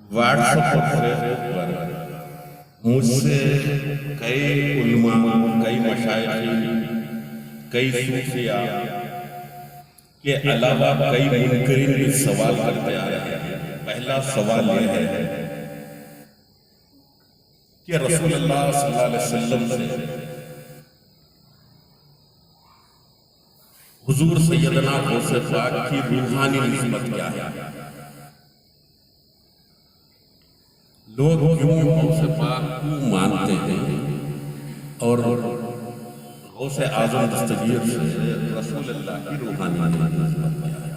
What's app اور face بک پر مجھ سے کئی علماء، کئی مشائخ، کئی صوفیاء کے علاوہ کئی منکرین بھی سوال کرتے آ رہے ہیں۔ پہلا سوال یہ ہے کہ رسول اللہ صلی اللہ علیہ وسلم سے حضور سیدنا غوث پاک کی روحانی نسبت کیا ہے؟ لوگ کیوں غوث پاک کو مانتے ہیں اور غوث اعظم دستگیر سے رسول اللہ کی روحانی نسبت کیا ہے؟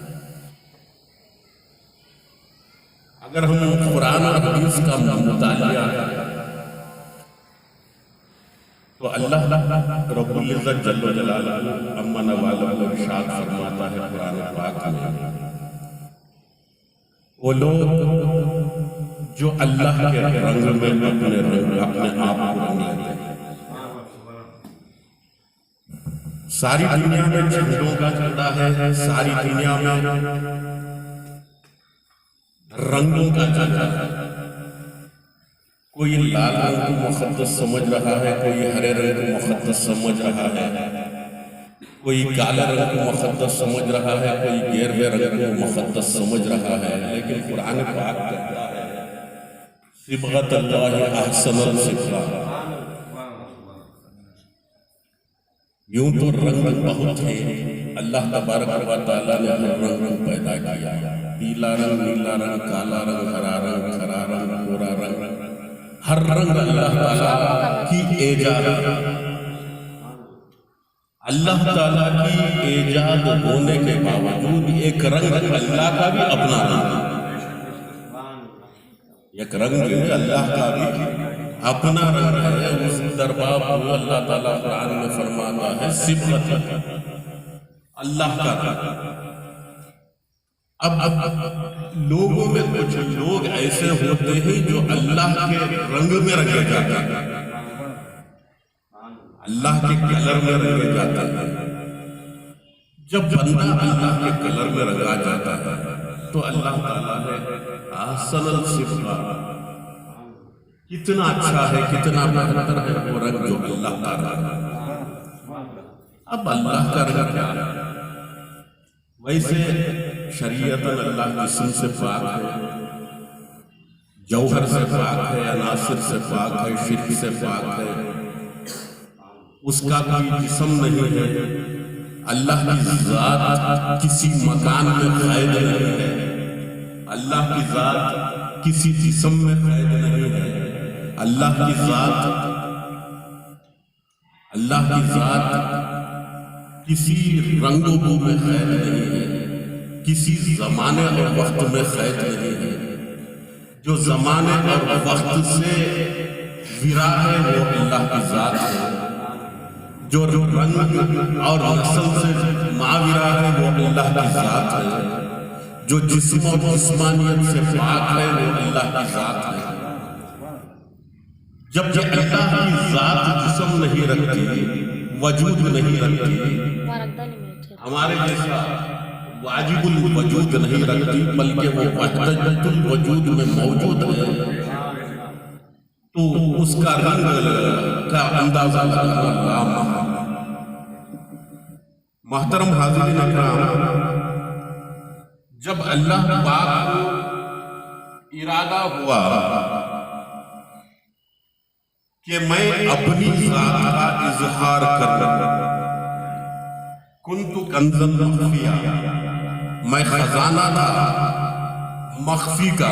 اگر ہم قرآن اور حدیث کا مطالعہ تو اللہ رب العزت جل و جلالہ عما نوالہ ارشاد فرماتا ہے قرآن پاک میں، وہ لوگ جو اللہ کے رنگ میں اپنے آپ کو رنگ لیتے ہیں۔ ساری دنیا میں جھنڈوں کا جھنڈا ہے، ساری دنیا میں رنگوں کا جھنڈا ہے۔ کوئی لال رنگ کو مقدس سمجھ رہا ہے، کوئی ہرے رنگ کو مقدس سمجھ رہا ہے، کوئی کالے رنگ کو مقدس سمجھ رہا ہے، کوئی گیروے رنگ کو مقدس سمجھ رہا ہے، لیکن قرآن پاک کہتا ہے صبغۃ اللہ احسن الصبغہ۔ یوں تو رنگ بہت ہیں، اللہ تبارک و تعالیٰ نے ہر رنگ پیدا کیا، پیلا رنگ، نیلا رنگ، کالا رنگ، ہرا رنگ، ہرا رنگ، گورا رنگ، ہر رنگ اللہ تعالیٰ کی ایجاد ہے۔ اللہ تعالیٰ کی ایجاد ہونے کے باوجود ایک رنگ اللہ کا بھی اپنا رنگ ہے، ایک رنگ اللہ کا بھی اپنا رنگ ہے۔ اس درباب کو اللہ تعالیٰ قرآن میں فرماتا ہے صبغۃ اللہ کا رنگ۔ اب لوگوں میں کچھ لوگ ایسے ہوتے ہیں جو اللہ کے رنگ میں رنگے جاتے ہیں، اللہ کے کلر میں رنگے جاتے ہیں۔ جب بندہ اللہ کے کلر میں رنگا جاتا ہے تو اللہ تعالیٰ نے احسن الصبغہ، کتنا اچھا ہے، کتنا بہتر ہے وہ رنگ جو اللہ کا رنگ ہے۔ اب اللہ کا رنگ کیا ہے؟ ویسے شریعت اللہ جسم سے پاک ہے، جوہر سے پاک ہے، عناصر سے پاک ہے، شرک سے پاک ہے، اس کا کوئی جسم نہیں ہے۔ اللہ کی ذات کسی مکان میں قید نہیں ہے، اللہ کی ذات کسی جسم میں قید نہیں ہے، اللہ کی ذات کسی رنگ و بو میں قید نہیں ہے، کسی زمانے اور وقت میں قید نہیں ہے۔ جو زمانے اور وقت سے ورا ہے وہ اللہ کی ذات ہے، جو رنگ اور نسل سے ماورا ہے وہ اللہ کی ذات ہے، جو جسم اور جسمانیت سے پاک ہے وہ اللہ کی ذات ہے۔ جب اللہ کی ذات جسم نہیں رکھتی، وجود نہیں رکھتی، ہمارے جیسا واجب الوجود نہیں رکھتی، بلکہ وہ وحدت الوجود میں موجود ہے، تو اس کا رنگ کا اندازہ لگانا محترم حاضرین اکرام، جب اللہ پاک کو ارادہ ہوا کہ میں اپنی ذات کا اظہار کروں، کنت کنزا مخفیا، میں خزانہ تھا مخفی کا۔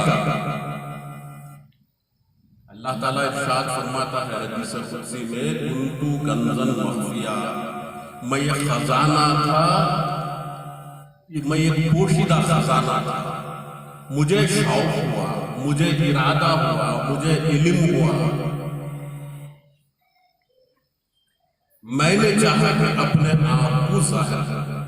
اللہ تعالیٰ ارشاد فرماتا ہے حدیث قدسی میں، کنت کنزا مخفیا، میں یہ خزانہ تھا، میں یہ پوشیدہ خزانہ تھا۔ مجھے شوق ہوا، مجھے ارادہ ہوا، مجھے علم ہوا، میں نے چاہا کہ اپنے آپ کو ظاہر کروں،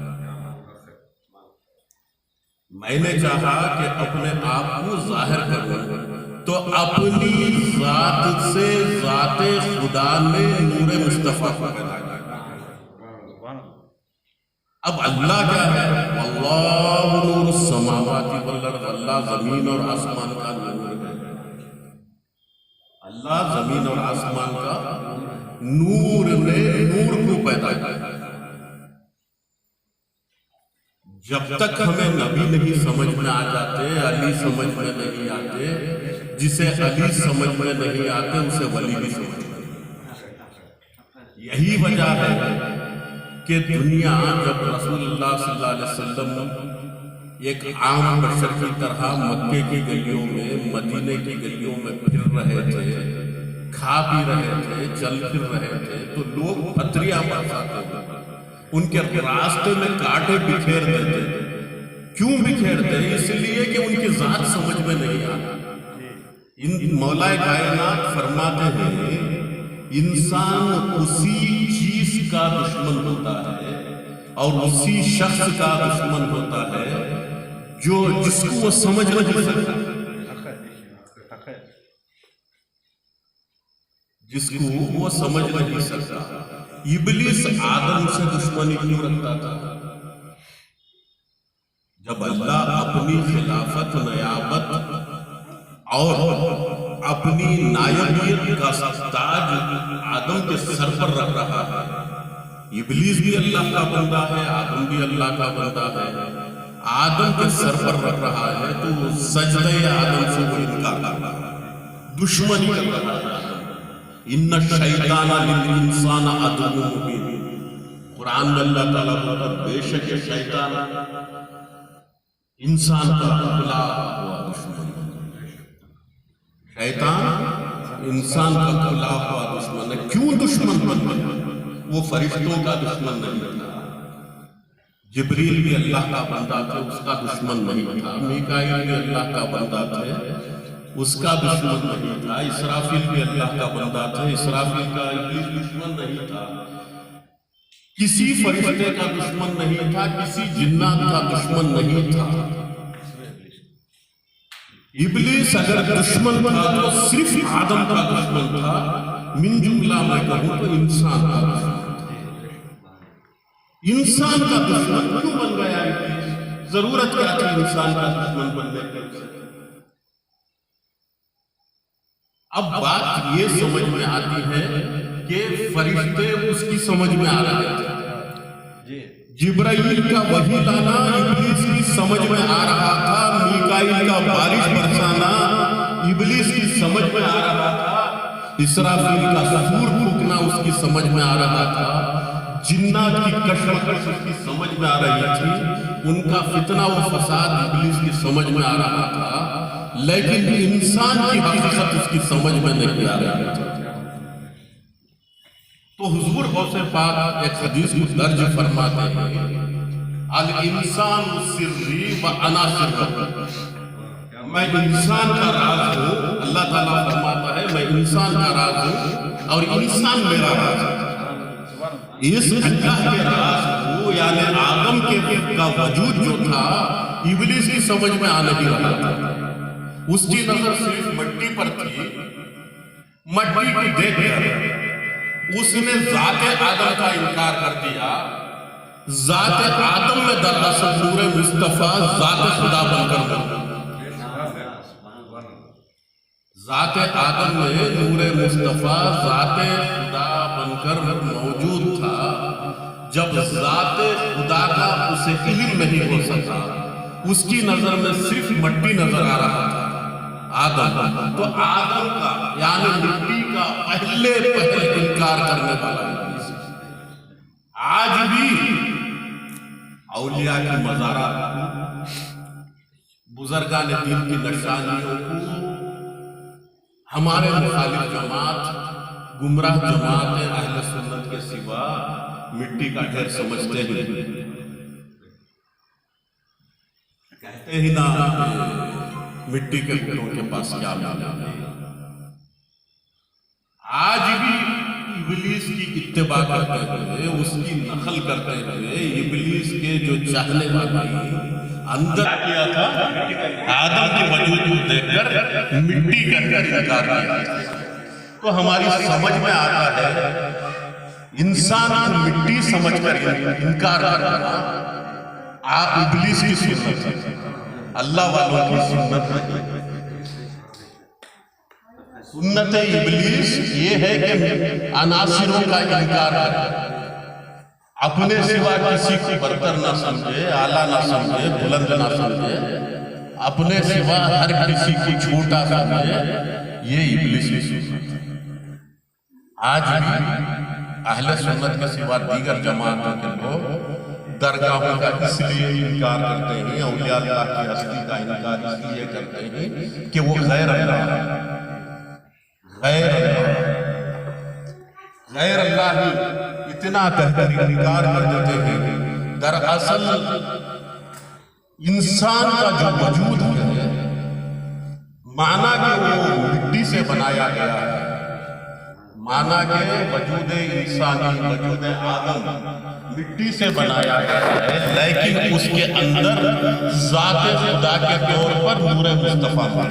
میں نے چاہا کہ اپنے آپ کو ظاہر کروں، تو اپنی ذات سے ذات خدا نے نور مصطفیٰ کو پیدا کیا۔ اب اللہ کیا ہے؟ اللہ نور السماوات والارض، اللہ زمین اور آسمان کا نور ہے۔ اللہ زمین اور آسمان کا نور نے نور کو پیدا کیا۔ جب تک ہمیں نبی نہیں سمجھ میں آ جاتے، علی سمجھ میں نہیں آتے، جسے علی سمجھ میں نہیں آتے اسے ولی بھی سمجھ میں نہیں آتے۔ یہی وجہ ہے کہ دنیا جب رسول اللہ صلی اللہ علیہ وسلم ایک عام بشر کی طرح مکے کی گلیوں میں، مدینے کی گلیوں میں پھر رہے تھے، کھا پی رہے تھے، چل پھر رہے تھے، تو لوگ پتھریاں برساتے تھے، ان کے راستے میں کانٹے بکھیر دیتے تھے۔ کیوں بکھیرتے؟ اس لیے کہ ان کی ذات سمجھ میں نہیں آتی۔ مولا کائنات فرماتے ہیں انسان اسی چیز کا دشمن ہوتا ہے اور اسی شخص کا دشمن ہوتا ہے جس کو وہ سمجھ نہیں سکتا، جس کو وہ سمجھ نہیں سکتا۔ ابلیس آدم سے دشمنی کیوں رکھتا تھا؟ جب اللہ اپنی خلافت، نیابت اور اپنی نائبیت کا تاج آدم کے سر پر رکھ رہا ہے، ابلیس بھی اللہ کا بندہ ہے، آدم بھی اللہ کا بندہ ہے، آدم کے سر پر رکھ رہا ہے، تو سجدہ آدم سے وہ انکار کر رہا ہے، دشمنی کر رہا ہے۔ ان الشیطان للانسان عدو مبین، قرآن میں اللہ تعالیٰ بولتا ہے بے شک شیطان انسان کا کھلا ہوا دشمن ہے۔ شیطان انسان کا کھلا ہوا دشمن ہے۔ کیوں دشمن بن گیا؟ وہ فرشتوں کا دشمن نہیں تھا، جبریل بھی اللہ کا بندہ تھا، اس کا دشمن نہیں تھا، میکائیل بھی اللہ کا بندہ تھے، اس کا دشمن نہیں تھا، اسرافیل بھی اللہ کا بندہ تھا، اسرافیل کا ابلیس دشمن نہیں تھا، کسی فرشتے کا دشمن نہیں تھا، کسی جنات کا دشمن نہیں تھا۔ ابلیس اگر دشمن تھا تو صرف آدم کا دشمن تھا، من جملہ میں کہوں تو انسان کا دشمن تھا۔ انسان کا دشمن کیوں بن گیا ابلیس؟ ضرورت کیا تھی انسان کا دشمن بننے کی؟ اب بات یہ سمجھ میں آتی ہے کہ فرشتے اس کی سمجھ میں آ رہے تھے، جبرائیل کا وحی لانا ابلیس کی سمجھ میں آ رہا تھا، میکائیل کا بارش برسانا ابلیس کی سمجھ میں آ رہا تھا، اسرافیل کا سور پھونکنا اس کی سمجھ میں آ رہا تھا، جنات کی کشمکش اس کی سمجھ میں آ رہی تھی، ان کا فتنہ و فساد ابلیس کی سمجھ میں آ رہا تھا، لیکن انسان کی حقیقت اس کی سمجھ میں نہیں آ رہی تھی۔ تو حضور غوث پاک ایک حدیث کو درج فرماتے ہیں، الانسان سری و انا سرہ، میں انسان کا راز ہوں، اللہ تعالیٰ فرماتا ہے میں انسان کا راز ہوں اور انسان میرا راز ہے۔ اس اللہ کے راز کو یعنی آدم کا وجود جو تھا ابلیس کی سمجھ میں آ نہیں رہا تھا، اس کی نظر صرف مٹی پر تھی، مٹی کو دیکھ کر اس نے ذات آدم کا انکار کر دیا۔ ذات آدم میں دراصل نور مصطفیٰ ذات خدا بن کر ذات آدم میں نور مصطفیٰ ذات خدا بن کر موجود تھا۔ جب ذات خدا کا اسے علم نہیں ہو سکا، اس کی نظر میں صرف مٹی نظر آ رہا تھا آدم، تو آدم کا یعنی مٹی کا پہلے انکار کرنے والا ابلیس آج بھی اولیاء کی مزارات، بزرگان دین کی نشانیوں کو ہمارے مخالف جماعت، گمراہ جماعت اہل سنت کے سوا مٹی کا ڈھیر سمجھتے ہیں، کہتے ہی نا مٹی کے گھروں کے پاس کیا ملا ہے۔ آج بھی ابلیس کی اتباع کرتے ہوئے، اس کی نقل کرتے ہوئے، ابلیس کے جو چاہنے والے اندر کیا تھا آدم کے وجود کو دیکھ کر مٹی کہہ کر انکار کیا، تو ہماری سمجھ میں آتا ہے انسان کو مٹی سمجھ کر انکار کرنا آپ ابلیس کی سنت ہے، اللہ والوں کی سنت ہے۔ سنت ابلیس یہ ہے کہ عناصروں کا انکار کرے، اپنے سوا کسی کو برتر نہ سمجھے، اعلیٰ نہ سمجھے، بلند نہ سمجھے، اپنے سوا ہر کسی کو چھوٹا سمجھے، یہ ابلیس کی سنت ہے۔ آج بھی اہل سنت کے سوا دیگر جماعتوں کے لوگ درگاہوں کا اس لیے انکار کرتے ہیں، اولیاء اللہ کی ہستی کا انکار اس لیے کرتے ہیں کہ وہ غیر اللہ ہے، غیر اللہ ہی اتنا کہہ کر انکار کر دیتے ہیں۔ دراصل انسان کا جو وجود ہے، مانا کہ وہ مٹی سے بنایا گیا ہے، مانا کہ وجود انسانی، وجود آدم مٹی سے بنایا گیا ہے، لیکن اس کے اندر ذات خدا کے طور پر نور مصطفیٰ ہے۔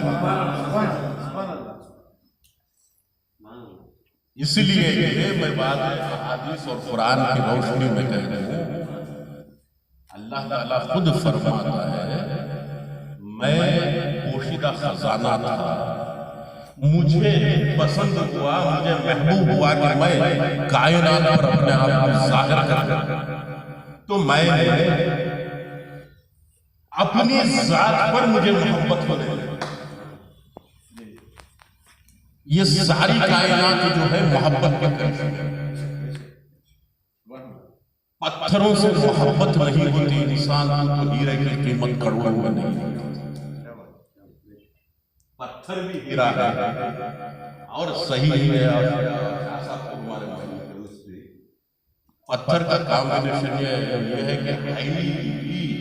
اس لیے یہ میں بات احادیث اور قرآن کی روشنی میں کہتا ہوں، اللہ تعالیٰ خود فرماتا ہے میں پوشیدہ خزانہ تھا، مجھے پسند ہوا، مجھے محبوب ہوا کہ میں کائنات پر اپنے آپ کو ظاہر کر تو میں نے اپنی ذات پر مجھے محبت ہونے لگی۔ یہ ساری کائنات جو ہے محبت کے کرتی، پتھروں سے محبت نہیں ہوتی، انسان کو تو ہیرے کی قیمت کروڑوں میں نہیں ہوتی، پتھر بھی ہیرا ہے۔ اور صحیح ہے، پتھر کا کامبینیشن یہ ہے کہ ہائیلی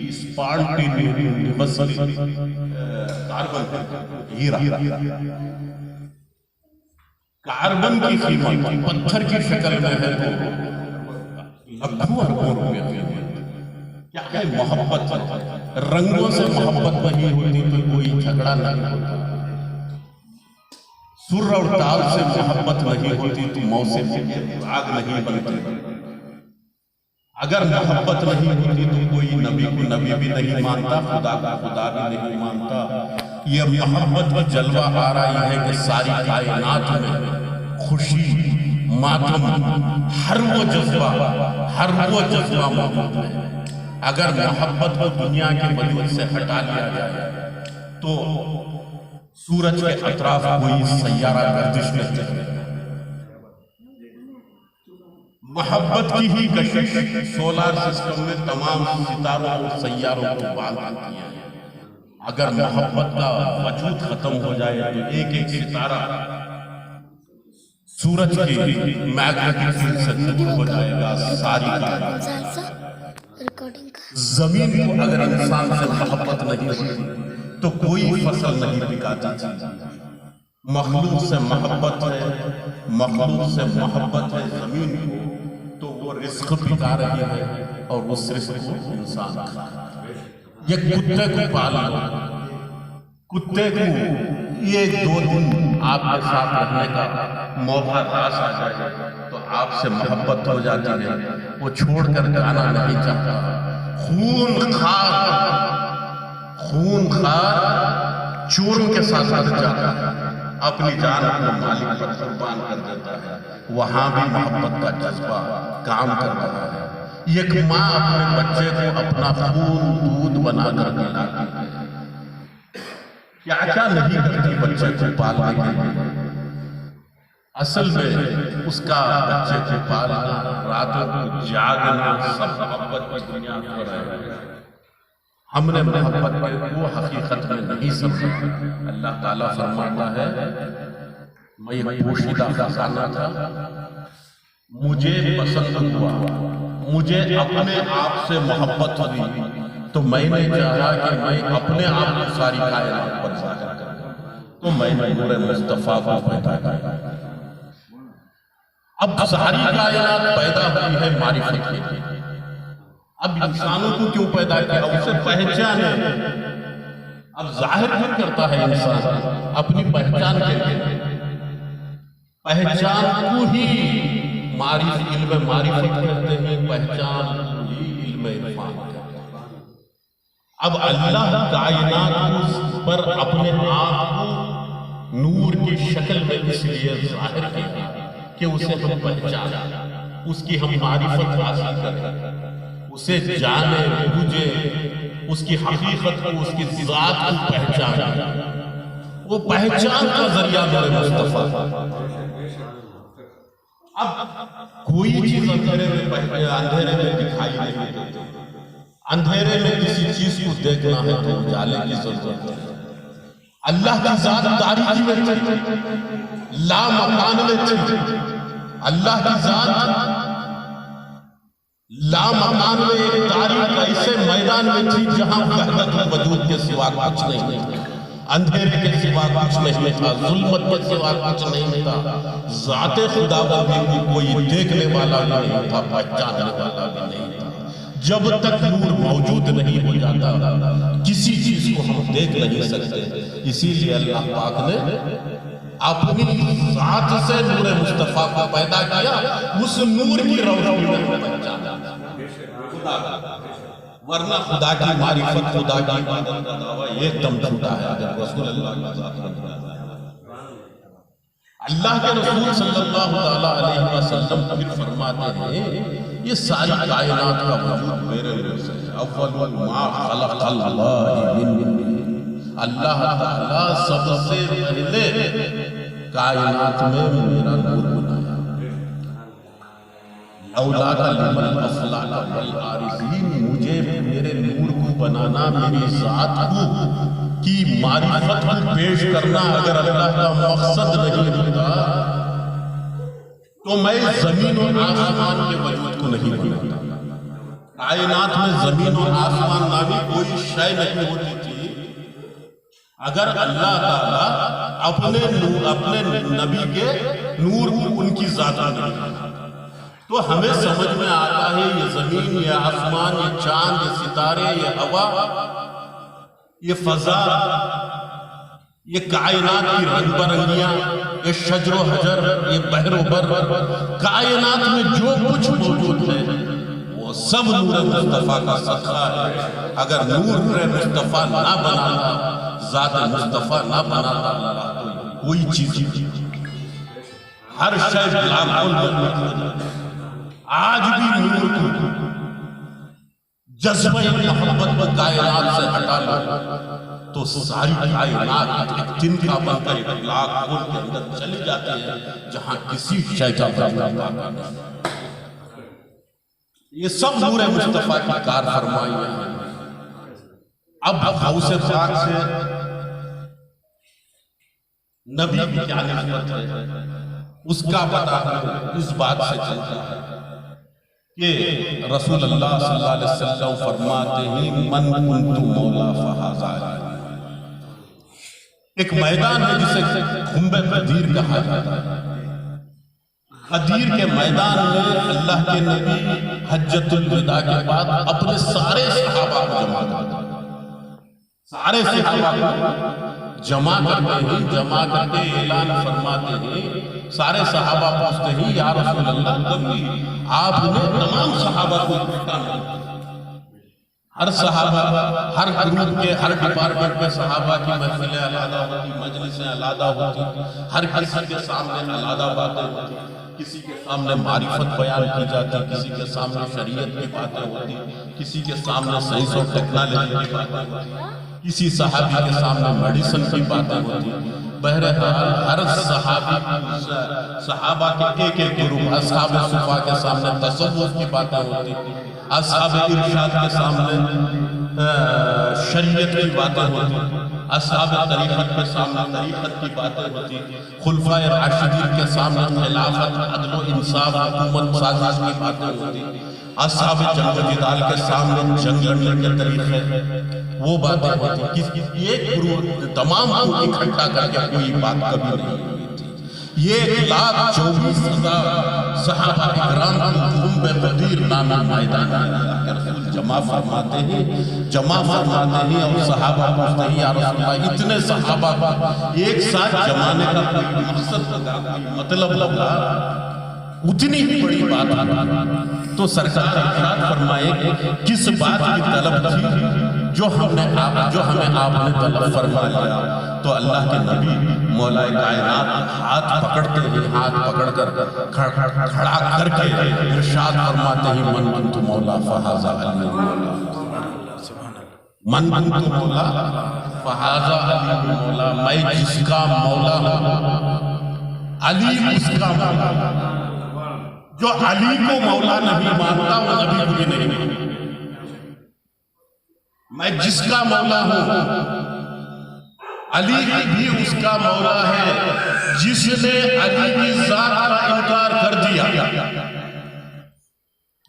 اسپانٹینیوسلی کاربن، ہیرا، کاربن کی قیمت پتھر کی شکل میں ہے تو لاکھوں اربوں روپے قیمت۔ کیا ہے محبت؟ رنگوں سے محبت نہیں ہوتی تو کوئی جھگڑا نہیں ہوتا، سر اور تال سے محبت نہیں ہوتی تو موسم راگ نہیں بنتی، اگر محبت نہیں ہوتی تو کوئی نبی کو نبی بھی نہیں مانتا، خدا کو خدا بھی نہیں مانتا۔ یہ محبت کا جلوہ آ رہا ہے کہ ساری کائنات میں خوشی، ماتم، ہر وہ جذبہ موجود ہے۔ اگر محبت کو دنیا کے وجود سے ہٹا لیا جائے تو سورج کے اطراف کوئی سیارہ گردش نہیں کرے۔ محبت کی ہی کشش سولار سسٹم میں تمام ستاروں اور سیاروں کو باندھتی ہے۔ اگر محبت کا وجود ختم ہو جائے تو ایک ایک ستارہ سورج کی میگنیٹک فیلڈ سے دور ہو جائے گا، ساری کائنات۔ زمین کو اگر انسان سے محبت نہیں ہوتی تو کوئی فصل نہیں پکاتی تھی۔ مخلوق سے محبت ہے، مخلوق سے محبت ہے زمین کو تو وہ رزق پکا رہی ہے، اور اس رزق کو انسان کھا رہا ہے۔ یہ کتے کو پالا، کتے کو ایک دو دن آپ کے ساتھ رہنے کا موقع راس آ جائے تو آپ سے محبت ہو جاتی ہے، وہ چھوڑ کر جانا نہیں چاہتا۔ خون خار چوروں کے ساتھ لڑ جاتا ہے، اپنی جان کو مالک پر قربان کر دیتا ہے، وہاں بھی محبت کا جذبہ کام کر رہا ہے۔ ایک ماں اپنے بچے کو اپنا خون دودھ بنا کر پلاتی ہے، کیا کیا نہیں کرتی بچے کو پالنے کے لیے۔ اصل میں اس کا بچے کو پالنا، راتوں کو جاگنا، سب محبت کی بنیاد پر ہے۔ ہم نے محبت کو حقیقت میں نہیں سمجھا۔ اللہ تعالیٰ فرماتا ہے میں ایک پوشیدہ خزانہ تھا، مجھے پسند ہوا، مجھے اپنے آپ سے محبت ہوئی تو میں نے چاہا کہ میں اپنے آپ کو ساری کائنات پر ظاہر کروں، تو میں نے نور مصطفیٰ کو پیدا کیا۔ اب ساری کائنات پیدا ہوئی ہے معرفت کے لیے۔ اب انسانوں کو کیوں پیدا کیا؟ اسے پہچان ہے۔ اب ظاہر کیوں کرتا ہے انسان؟ اپنی پہچان کے لیے۔ پہچان کو ہی علم معرفت کہتے ہیں، پہچان کو ہی علم عرفان کہتے ہیں۔ اب اللہ کائنات پر اپنے آپ کو نور کی شکل میں اس اس لیے ظاہر کیا کہ اسے ہم پہچانیں، اس کی ہم معرفت حاصل کریں، اسے جانیں بوجھیں، اس کی حقیقت کو، اس کی ذات کو پہچانیں۔ وہ پہچان کا ذریعہ میرے مصطفیٰ۔ اب کوئی چیز اندھیرے میں دکھائی نہیں دیتی، اندھیرے میں کسی چیز کو دیکھنا ہے تو اجالے کی ضرورت ہے۔ اللہ کی ذات تاریکی میں تھی، لا مکان میں تھی۔ اللہ کی ذات لا مکان میں ایک تاریک ایسے میدان میں تھی جہاں وحدت وجود کے سوا کچھ نہیں تھا، اندھیرے کے سوا کچھ نہیں تھا، ظلمت کے سوا کچھ نہیں تھا۔ ذات خدا بھی کوئی دیکھنے والا بھی نہیں تھا، پہچاننے والا بھی نہیں تھا۔ جب تک نور موجود نہیں ہو جاتا کسی چیز کو ہم دیکھ نہیں سکتے۔ اسی لیے اللہ پاک نے اپنی ذات سے نور مصطفیٰ کو پیدا کیا، اس نور کی روشنی میں پہچانا، ورنہ خدا کی معرفت، خدا کی عبادت کا دعویٰ ایک دم جھوٹا ہے۔ اگر رسول اللہ کی ذات اللہ کے رسول صلی اللہ علیہ وسلم پھر فرماتے ہیں یہ ساری کائنات کا وجود میرے لیے سے اول ما خلق اللہ من، اللہ تعالیٰ سب سے پہلے کائنات میں میرا نور بنایا۔ لولا لمن افلاک والعارفین، مجھے میرے نور کو بنانا، میری ذات کو کی معرفت کو پیش کرنا اگر اللہ کا مقصد نہیں ہوتا تو میں زمین و آسمان کے وجود کو نہیں بناتا۔ کائنات میں زمین و آسمان نامی کوئی شے نہیں ہوتی تھی اگر اللہ تعالیٰ اپنے نبی کے نور کو ان کی ذات میں نہیں۔ تو ہمیں سمجھ میں آتا ہے یہ زمین، یہ آسمان، یہ چاند، یہ ستارے، یہ ہوا، یہ فضا، یہ کائنات کی رنگ برنگیاں، یہ شجر و حجر، یہ بحر و بر، کائنات میں جو کچھ موجود ہے وہ سب نور مصطفیٰ کا صدقہ ہے۔ اگر نور مصطفیٰ نہ بناتا، ذات مصطفیٰ نہ بناتا تو کوئی چیز ہر شے بالکل موجود ہے۔ آج بھی نور کو، جذبہ محبت کو کائنات سے ہٹا لو تو ساری کائنات ایک دن کا بن کر ایک لاکھ کون کے اندر چلی جاتی ہے جہاں کسی شے کا نہیں۔ یہ سب نور مصطفیٰ کی کار فرمائی ہے۔ اب غوث پاک سے نبی کی کیا نسبت ہے اس کا پتہ اس بات سے چلتا ہے کہ رسول اللہ صلی اللہ علیہ وسلم فرماتے ہیں من کنت مولا فہذا علی۔ ایک میدان ہے جسے خنبِ غدیر کہا جاتا ہے۔ غدیر کے میدان میں اللہ کے نبی حجۃ الوداع کے بعد اپنے سارے صحابہ کو جمع کرتے ہیں، سارے صحابہ کو جمع کرتے ہیں، جمع کر کے اعلان فرماتے ہیں۔ سارے صحابہ پوچھتے ہیں یا رسول اللہ کبھی آپ نے تمام صحابہ کو اکٹھا نہیں، ہر صحابہ، ہر گروپ کے، ہر ڈپارٹمنٹ کے صحابہ کی محفلیں علیحدہ ہوتی، مجلسیں علیحدہ ہوتی، ہر کسی کے سامنے علیحدہ باتیں ہوتی، کسی کے سامنے معرفت بیان کی جاتی، کسی کے سامنے شریعت کی باتیں ہوتی، کسی کے سامنے سائنس اور ٹیکنالوجی کی باتیں ہوتی، کسی صحابی کے سامنے میڈیسن کی باتیں ہوتی۔ بہرحال ہر صحابہ کے ایک ایک گروپ، اصحاب صفا کے سامنے تصوف کی باتیں ہوتی، اصحاب ارشاد کے سامنے شریعت کی باتیں ہوتی، اصحاب طریقت کے سامنے طریقت کی باتیں ہوتی، خلفائے راشدین کے سامنے خلافت، عدل و انصاف، حکومت سازش کی باتیں ہوتی، اصحاب جنگ و جدال کے سامنے جنگ لڑنے کے طریقے وہ باتیں ہوتی۔ ایک گروہ تمام کو اکٹھا کر کے کوئی بات کبھی نہیں ہوئی تھی۔ یہ 1,24,000 صحابہ اکرام کی خنبِ غدیر نامی میدان اللہ کے رسول جمع فرماتے ہیں اور صحابہ پوچھتے ہیں یا رسول اللہ اتنے صحابہ ایک ساتھ جمانے کا کوئی مقصد ہوگا، مطلب ہوگا، اتنی بڑی بات تو سرکار ارشاد فرمائے کہ کس بات کی طلب تھی؟ جو ہمیں آپ نے طلب فرما لیا، تو اللہ کے نبی مولا کائنات ہاتھ پکڑتے ہیں، ہاتھ پکڑ کر کھڑا کر کے ارشاد فرماتے ہیں من کنت مولا فہذا علی مولا، من کنت مولا فہذا علی مولا، میں جس کا مولا ہوں علی اس کا مولا۔ جو علی کو مولا نہیں مانتا وہ نبی کو بھی نہیں مانتا۔ میں جس کا مولا ہوں علی بھی اس کا مولا ہے، جس نے علی کی ذات کا انکار کر دیا،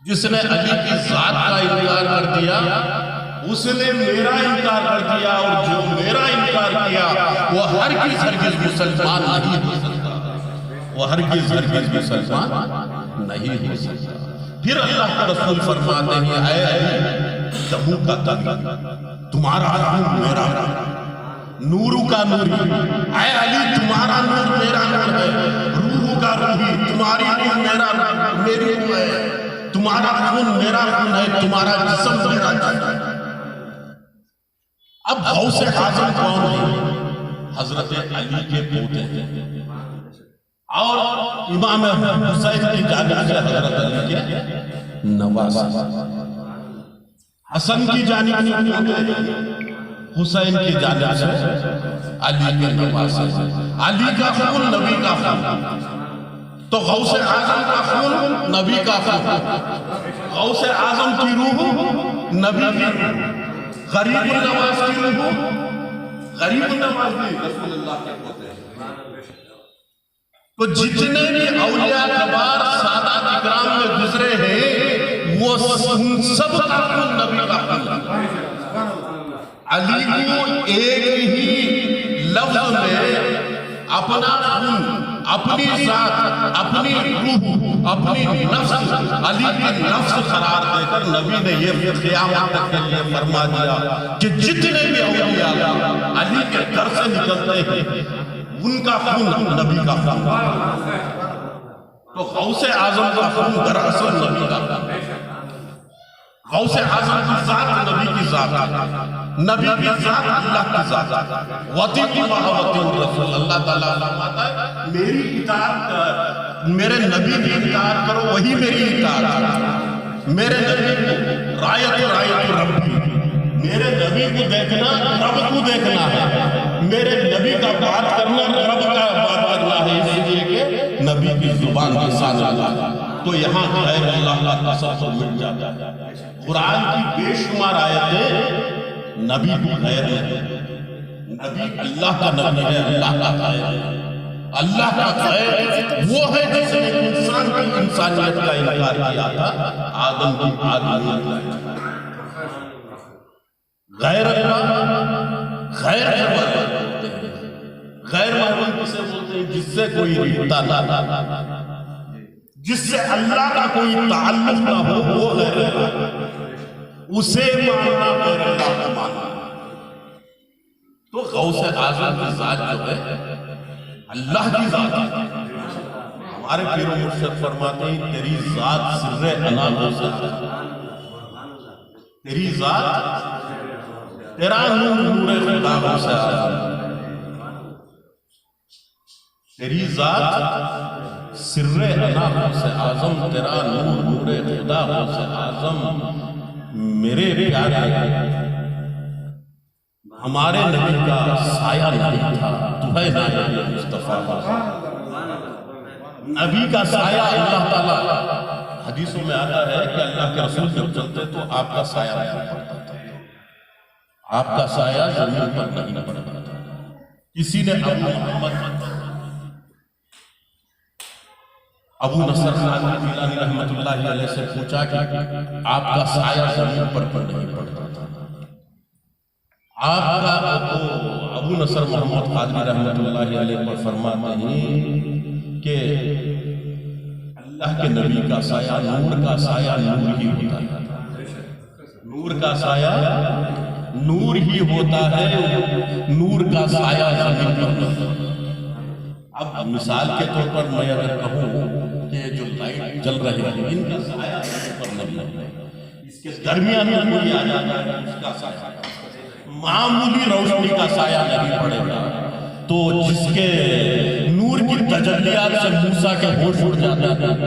جس نے علی کی ذات کا انکار کر دیا اس نے میرا انکار کر دیا، اور جو میرا انکار کیا وہ ہرگز مسلمان نہیں ہو سکتا، وہ ہرگز مسلمان نہیں ہو سکتا۔ پھر اللہ کا رسول فرماتے ہیں اے علی تبو کا تبی تمہارا خون میرا نور کا نوری، اے علی تمہارا نور میرا نور ہے، روح کا روحی، تمہاری روح میری روح ہے، تمہارا خون میرا خون ہے، تمہارا جسم میرا جسم ہے۔ اب غوث اعظم کون ہے؟ حضرت علی کے پوتے ہیں، اور امام حسین کی جانب سے حضرت علی کے نواسے، حسن کی جانب سے پوتے ہیں، حسین کی جانب سے علی کے نواسے۔ علی کا خون نبی کا خون، تو غوث اعظم کا خون نبی کا خون، غوث اعظم کی روح نبی کی روح، غریب النواز کی روح غریب النواز بھی رسول اللہ کے پوتے ہیں۔ تو جتنے بھی اولیاء کبار سادات اکرام میں گزرے ہیں وہ سب کا خون نبی کا خون۔ علی کو ایک ہی لفظ میں اپنا خون، اپنی ذات، اپنی روح، اپنی نفس، علی کی نفس قرار دے کر نبی نے یہ قیامت تک کے لیے فرما دیا کہ جتنے بھی اولیاء علی کے گھر سے نکلتے ہیں ان کا خون نبی کا خون۔ تو غوث اعظم کا خون دراصل نبی کا خون، غوث اعظم کی ذات نبی کی ذات، نبی کی ذات اللہ کی ذات۔ وَطِيعُوا اللَّهَ وَأَطِيعُوا الرَّسُولَ، اللہ تعالیٰ فرماتا ہے میری اطاعت، میرے نبی کی اطاعت کرو، وہی میری اطاعت۔ میرے نبی کو رایت ربی، میرے نبی کو دیکھنا رب کو دیکھنا ہے، میرے نبی کا بات کرنا رب کا بات کرنا ہے، اس لیے کہ نبی کی زبان کے ساتھ آتا۔ تو یہاں غیر اللہ کا تصور مٹ جاتا ہے۔ قرآن کی بے شمار آیتیں نبی کو غیر ہے، نبی اللہ کا نبی ہے، اللہ کا غیر ہے۔ اللہ کا غیر وہ ہے جس نے انسان کی انسانیت کا انکار کیا تھا، آدم کی آدمیت کا انکار۔ غیر اللہ غیر غیر معلوم کسے بولتے ہیں؟ جس سے کوئی رشتہ نہ، جس سے اللہ کا کوئی تعلق نہ ہو وہ غیر اللہ، اسے ماننا غیر اللہ کا ماننا۔ تو غوث اعظم کی ذات جو ہے اللہ کی ذات ہے۔ ہمارے پیر و مرشد فرماتے ہیں تیری ذات سر انا غوث اعظم، تیری ذات تیرا نور خدا غوث اعظم، تیری ذات سر انا غوث اعظم، تیرا نور خدا غوث اعظم۔ میرے پیارے ہمارے نبی کا سایہ نہیں تھا، تمہیں نبی مصطفیٰ نبی کا سایہ اللہ تعالیٰ، حدیثوں میں آتا ہے کہ اللہ کے رسول جب چلتے تو آپ کا سایہ نہیں پڑتا تھا، آپ کا سایہ زمین پر نہیں پڑتا تھا۔ کسی نے ابو نصر خان جیلانی رحمت اللہ علیہ سے پوچھا کہ آپ کا سایہ زمین پر نہیں پڑتا تھا۔ آپ کا ابو نصر محمد قادری رحمت اللہ علیہ پر فرماتے ہیں کہ اللہ کے نبی کا سایہ، نور کا سایہ نور ہی ہوتا ہے، نور کا سایہ نور ہی ہوتا ہے، نور کا سایہ زمین پر نہیں۔ اب مثال کے طور پر میں اگر کہوں کہ جو لائٹ جل رہی ہے ان کا سایہ پر نہیں ہے، اس اس کے درمیان میں کوئی آ جاتا ہے اس کا سایہ معمولی روشنی کا سایہ نہیں پڑے گا، تو جس کے نور کی تجلیات سے موسیٰ کے ہوش اڑ جاتے ہیں،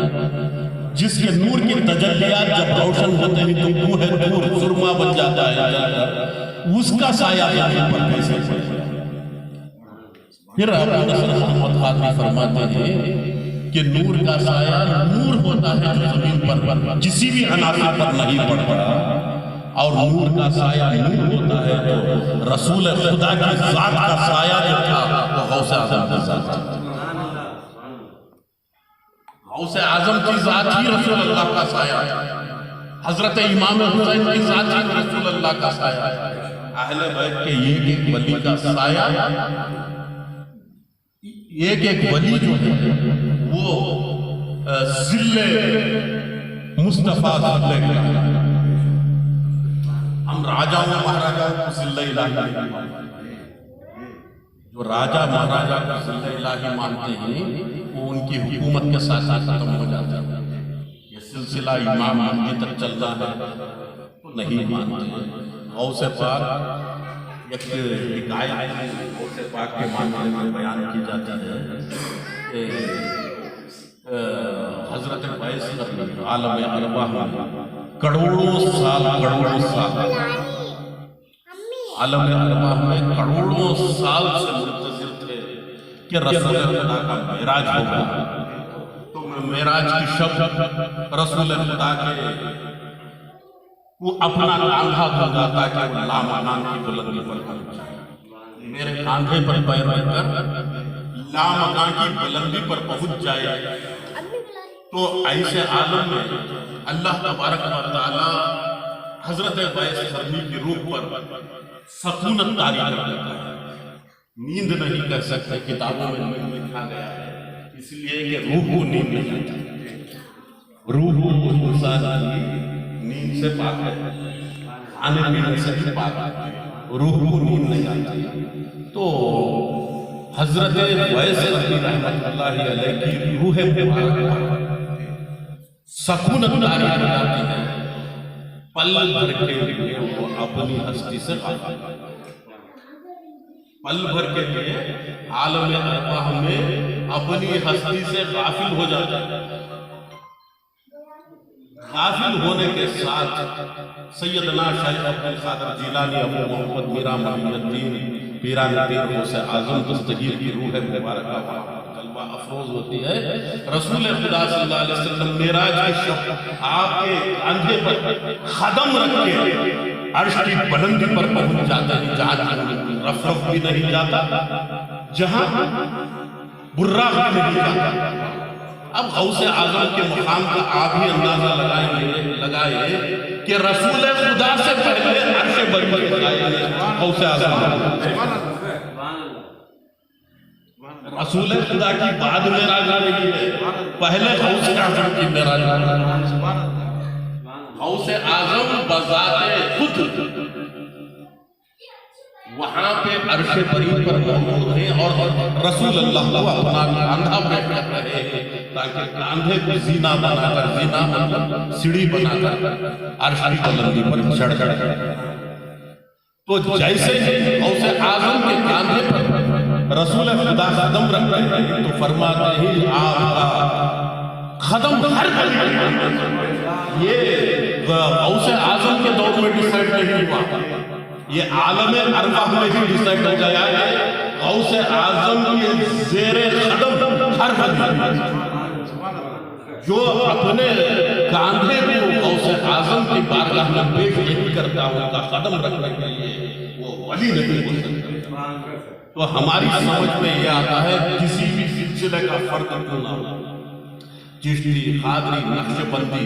جس کے نور کی تجلیات جب روشن ہوتے ہیں تو کوہ طور سرما بن جاتا ہے، اس کا سایہ زمین پر کیسے پڑے گا؟ پھر ابو نصر محمد خاطری فرماتے ہیں کہ نور کا سایہ نور ہوتا ہے جو زمین پر کسی بھی عناصر پر نہیں پڑتا، اور نور کا سایہ نور ہوتا ہے تو رسول خدا کی ذات کا سایہ جو تھا وہ غوث اعظم کی ذات تھی۔ غوث اعظم کی ذات ہی رسول اللہ کا سایہ، حضرت امام حسین کی ذات ہی رسول اللہ کا سایہ، اہل بیت کے ایک ولی کا سایہ، ایک ولی جو ہے وہ ظل مصطفیٰ ظل کا، ہم راجہ و مہاراجہ کو ظل الہی جو راجہ مہاراجہ کو ظل الہی مانتے ہیں وہ ان کی حکومت کے ساتھ ختم ہو جاتا ہے۔ یہ سلسلہ امام مہدی تک چلتا ہے تو نہیں مانتے۔ غوث پاک ایک حکایت غوث پاک کے معاملے میں بیان کی جاتی ہے کہ حضرت ویس عالم ارواح میں کروڑوں سال عالم ارواح میں کروڑوں سال سے منتظر تھے کہ رسول خدا کا معراج ہوگا، تو معراج کی شب رسول خدا کے وہ اپنا کاندھا دھوگا تاکہ وہ لامکان کی بلندی پر پہنچ جائے، میرے کاندھے پر پیر رکھ کر لامکان کی بلندی پر پہنچ جائے۔ تو ایسے عالم میں اللہ تبارک و تعالی حضرت ویس قرنی کی روح پر سکونت طاری کر دیتا ہے، نیند نہیں کر سکتے، کتابوں میں لکھا گیا ہے، اس لیے کہ روح کو نیند نہیں آتی، روح کو انسان کی نیند سے پاک ہے، کھانے پینے سے بھی پاک ہے، روح کو نیند نہیں آتی۔ تو حضرت ویس قرنی رحمت اللہ علیہ کی روح مبارک سکونت طاری کر جاتی ہے، پل بھر کے لیے وہ اپنی ہستی سے غافل، پل بھر کے لیے عالم ارواح میں اپنی ہستی سے غافل ہو جاتا ہے۔ غافل ہونے کے ساتھ سیدنا شیخ عبد القادر جیلانی ابو محمد میرا محی الدین پیران پیر غوث اعظم دستگیر کی روح مبارکہ کلمہ افروز ہوتی ہے۔ رسول خدا صلی اللہ علیہ وسلم معراج کی شب آپ کے کاندھے پر قدم رکھ کے عرش کی بلندی پر پہنچ جاتے ہیں، جہاں رف رف بھی نہیں جاتا، جہاں براق بھی نہیں جاتا۔ اب غوث اعظم کے مقام کا آپ ہی اندازہ لگائے کہ رسول خدا سے پہلے عرش بری پر آئے غوث اعظم، رسول خدا کی بعد معراج نہیں ہے، پہلے غوث اعظم کی معراج ہے۔ غوث اعظم بذات خود وہاں پہ عرش بری پر موجود ہیں اور رسول اللہ کو اپنا کاندھا پہ کر رہے ہیں تاکہ کاندھے کو زینہ بنا کر، زینہ مطلب سیڑھی بنا کر عرش کی بلندی پر چڑھ کر، تو جیسے غوث اعظم کے کاندھے پر رسول خدا قدم رکھ رہے ہیں تو فرماتے ہیں آپ کا قدم ہر قدم، یہ غوث اعظم کے دور میں ڈیسائیڈ نہیں ہوا، یہ عالم ارواح میں ہی ڈیسائیڈ ہو گیا ہے۔ غوث اعظم کے زیر قدم ہر قدم، جو اپنے کاندھے کو غوث اعظم کی بارگاہ میں پیش نہیں کرتا ان کا قدم رکھنے کے لیے وہ ولی نہیں ہو سکتا۔ تو ہماری سمجھ میں یہ آتا ہے کسی بھی سلسلے کا فرد کیوں نہ ہو، چشتی، قادری، نقشبندی،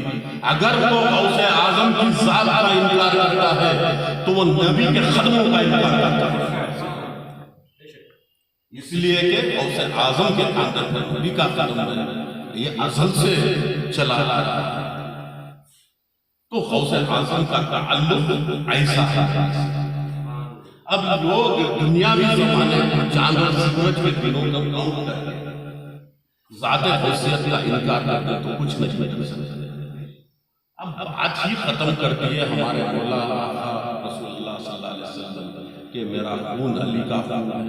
اگر وہ غوث اعظم کی ذات کا انکار کرتا ہے تو وہ نبی کے قدموں کا انکار کرتا ہے، اس لیے کہ غوث اعظم کے کاندھے پر نبی کا قدم ہے، یہ ازل سے چلا آ رہا ہے۔ تو غوث اعظم کا تعلق ایسا ہے۔ اب لوگ دنیاوی زمانے میں چاند اور سورج کے دنوں کا کاؤنٹ کرتے ہیں، ذات حیثیت کا انکار کرتے تو کچھ نہیں کر سکتے۔ اب بات ہی ختم کر دی ہے ہمارے مولا آقا رسول اللہ صلی اللہ علیہ وسلم کہ میرا خون علی کا خون ہے،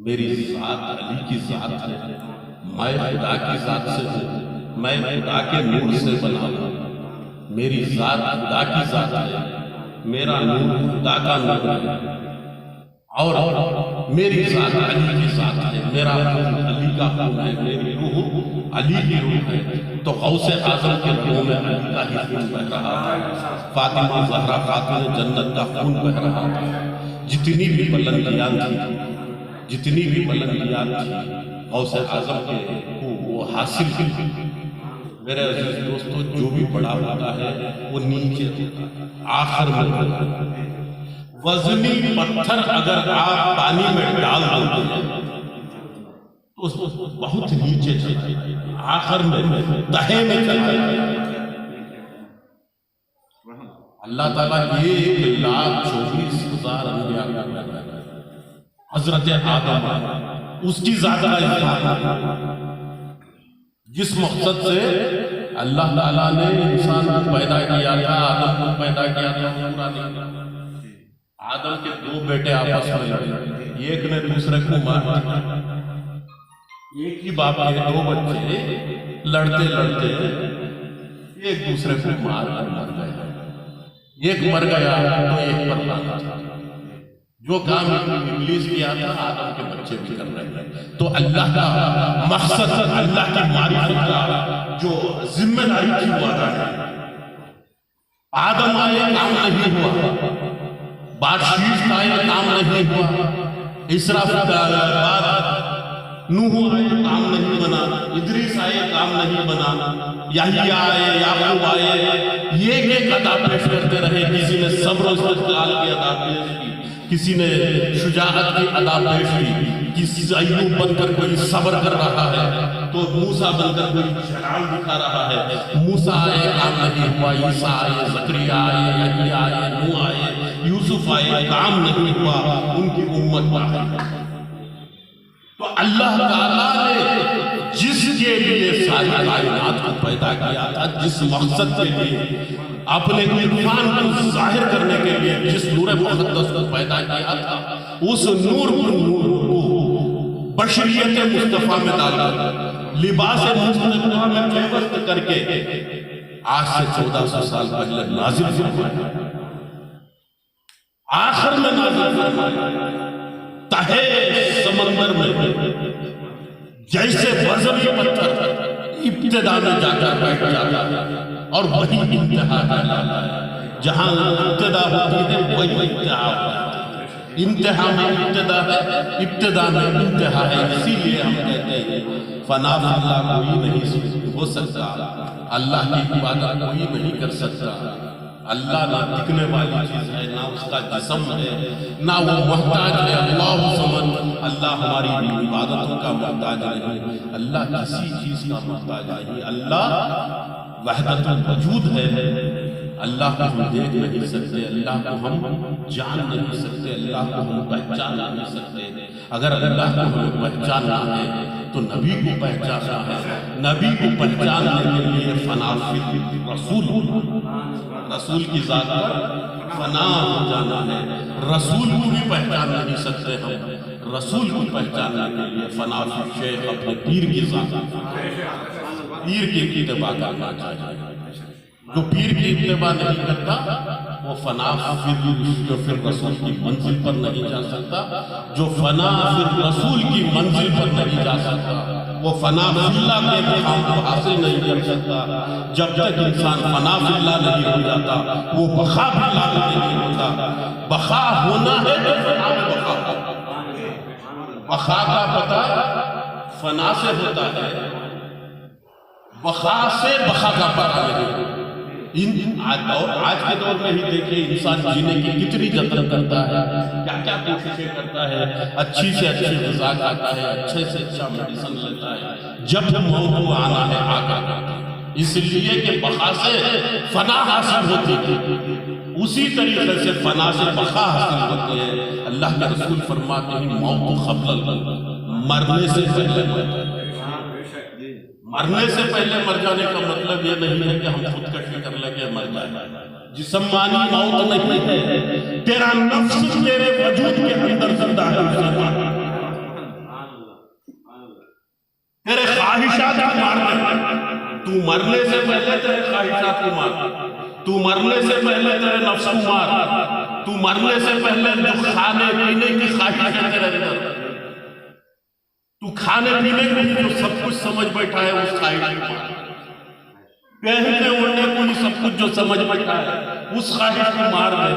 میری ذات علی کی ذات ہے، میں خدا کی ذات سے ہوں، میں خدا کے نور سے بنا ہوں، میری ذات خدا کی ذات ہے، میرا نور خدا کا نور ہے، اور میری ذات علی کی ذات ہے، میرا خون علی کا خون ہے، میری روح علی کی روح ہے۔ تو غوث اعظم کے رگوں میں علی کا ہی خون بہ رہا تھا، فاطمہ زہرا خاتون جنت کا خون بہ رہا تھا۔ جتنی بھی بلندیاں تھیں، جتنی بھی بلندیاں تھیں غوث اعظم کے وہ حاصل کی۔ میرے عزیز دوستو، جو بھی بڑا ہوتا ہے وہ نیچے ہوتا ہے، آخر میں ہوتا ہے۔ وزنی پتھر اگر آپ پانی میں ڈال دیتے ہیں تو بہت نیچے چلے، آخر میں تہے میں چلے۔ اللہ تعالیٰ 1,24,000 انبیاء کا پیدا کرتا ہے۔ حضرت آدم اس کی ذات کا اظہار، جس مقصد سے اللہ تعالیٰ نے انسان کو پیدا کیا تھا، آدم کو پیدا کیا تھا، پورا نہیں۔ آدم کے 2 بیٹے آپس میں لڑے، ایک نے دوسرے کو مار دیا۔ ایک ہی باپ کے 2 بچے لڑتے لڑتے ایک دوسرے کو مار کر مر گئے۔ ایک مر گیا تو ایک پر لعنت تھا۔ جو کام ابلیس کیا تھا آدم کے بچے بھی کر رہے ہیں۔ تو اللہ کا مقصد، اللہ کی معرفت کا جو ذمہ داری تھی وہ ادا ہے۔ آدم آئے کام نہیں ہوا، بادشیش آئے کام نہیں ہوا، اسرافیل آئے، نوح آئے کام نہیں بنا، ادریس آئے کام نہیں بنا، یحییٰ آئے، یعقوب آئے، یہ ادا پیش کرتے رہے۔ کسی نے صبر و استقلال کی ادا پیش کی، کسی نے شجاعت کی ادا پیش کی، کسی ایوب بن کر کوئی صبر کر رہا ہے تو موسیٰ بن کر کوئی جلال دکھا رہا ہے۔ موسیٰ آئے کام نہیں ہوا، عیسیٰ آئے، زکریا آئے، یحییٰ آئے، نوح آئے، یوسف آئے، کام نہیں ہوا، ان کی امت باقی۔ تو اللہ تعالیٰ نے جس کے لیے ساری کائنات کو پیدا کیا تھا، جس مقصد کے لیے اپنے عرفان کو ظاہر کرنے کے لیے جس نور مقدس کو پیدا کیا تھا، اس نور کو بشریت مصطفیٰ میں ڈالا، لباس مصطفیٰ میں پیوست کر کے آج سے 1400 سال پہلے نازل فرمایا، آخر میں نازل فرمایا، تہے سمندر میں جیسے وزنی پتھر ابتدا میں جا کر بیٹھ جاتا ہے اور وہی انتہا ہے۔ جہاں ابتدا ہوتی ہے وہی انتہا ہوتی ہے۔ انتہا میں ابتدا ہے، ابتدا میں انتہا ہے۔ اسی لیے ہم کہتے ہیں فنا اللہ کوئی نہیں ہو سکتا، اللہ کی عبادت کوئی نہیں کر سکتا۔ اللہ نہ دکھنے والی چیز ہے، نہ اس کا جسم ہے، نہ وہ محتاج ہے۔ اللہ سمن، اللہ ہماری عبادتوں کا محتاج نہیں، اللہ کسی چیز کا محتاج نہیں۔ اللہ وحدت الوجود ہے، اللہ کو ہم دیکھ نہیں سکتے، اللہ کو ہم جان نہیں سکتے، اللہ کو ہم پہچان نہیں سکتے۔ اگر اللہ کو ہمیں پہچاننا ہے تو نبی کو پہچاننا ہے، نبی کو پہچاننے کے لیے فنا فی رسول کی ذات پر فنا ہو جانا ہے۔ رسول کو بھی پہچان نہیں سکتے ہم، رسول کو پہچاننے کے لیے فنا فی شیخ اپنے پیر کی ذات، پیر کی اتباع کرنا چاہیے۔ جو پیر کی اتباع نہیں کرتا وہ فنا فی رسول کی منزل پر نہیں جا سکتا، جو فنا فی رسول کی منزل پر نہیں جا سکتا وہ فنا فی اللہ کے مقام کو حاصل نہیں کر سکتا۔ جب تک انسان فنا فی اللہ نہیں ہو جاتا وہ بقا فی اللہ نہیں ہوتا۔ بقا ہونا ہے تو فنا میں بقا ہوتا، بقا کا پتہ فنا سے ہوتا ہے، بقا سے بقا کا پتہ نہیں۔ آج کے دور میں ہی دیکھیں انسان جینے کی کتنی جتن کرتا ہے، کیا کیا کوششیں کرتا ہے، اچھی سے اچھی غذا کھاتا ہے، اچھے سے اچھا میڈیسن لیتا ہے، جب موت کو آنا ہے آگا، اس لیے کہ بقا سے فنا حاصل ہوتی ہے، اسی طریقے سے فنا سے بقا حاصل ہوتی ہے۔ اللہ کے رسول فرماتے ہیں موت قبل الموت، مرنے سے پہلے مرنے سے پہلے مر جانے کا مطلب یہ نہیں ہے کہ ہم خودکشی کر لیں کہ مر جائیں. جسمانی موت نہیں ہے، تیرا نفس تیرے وجود کے اندر زندہ ہے، تیرے خواہشات کو مار دے. تو مرنے سے پہلے تیرے خواہشات کو مار، تو مرنے سے پہلے تیرے نفس کو مار، تو مرنے سے پہلے جو کھانے پینے کی خواہش ہے تیرے اندر، تو کھانے پینے کو جو سب کچھ سمجھ بیٹھا ہے اس خواہش کو مار. پہننے اوڑھنے کو ہی سب کچھ جو سمجھ بیٹھا ہے اس خواہش کو مار دے.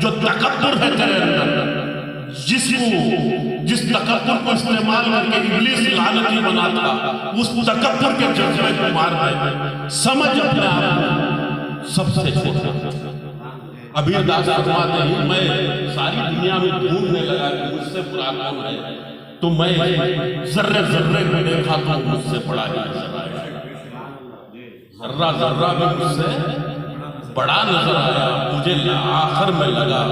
جو تکبر ہے تیرے اندر، جس تکبر کو استعمال کر کے ابلیس لعنتی بنا تھا، اس تکبر کے جذبے کو مار دے. سمجھ اپنے آپ سب سے چھوٹا. کبیر داس فرماتے ہیں میں ساری دنیا میں ڈھونڈنے لگا کہ مجھ سے برا کون ہے، تو میں ذرے ذرے کو دیکھا تو مجھ سے بڑا ہی نظر آیا. ذرہ ذرہ بھی مجھ سے بڑا نظر آیا. مجھے آخر میں لگا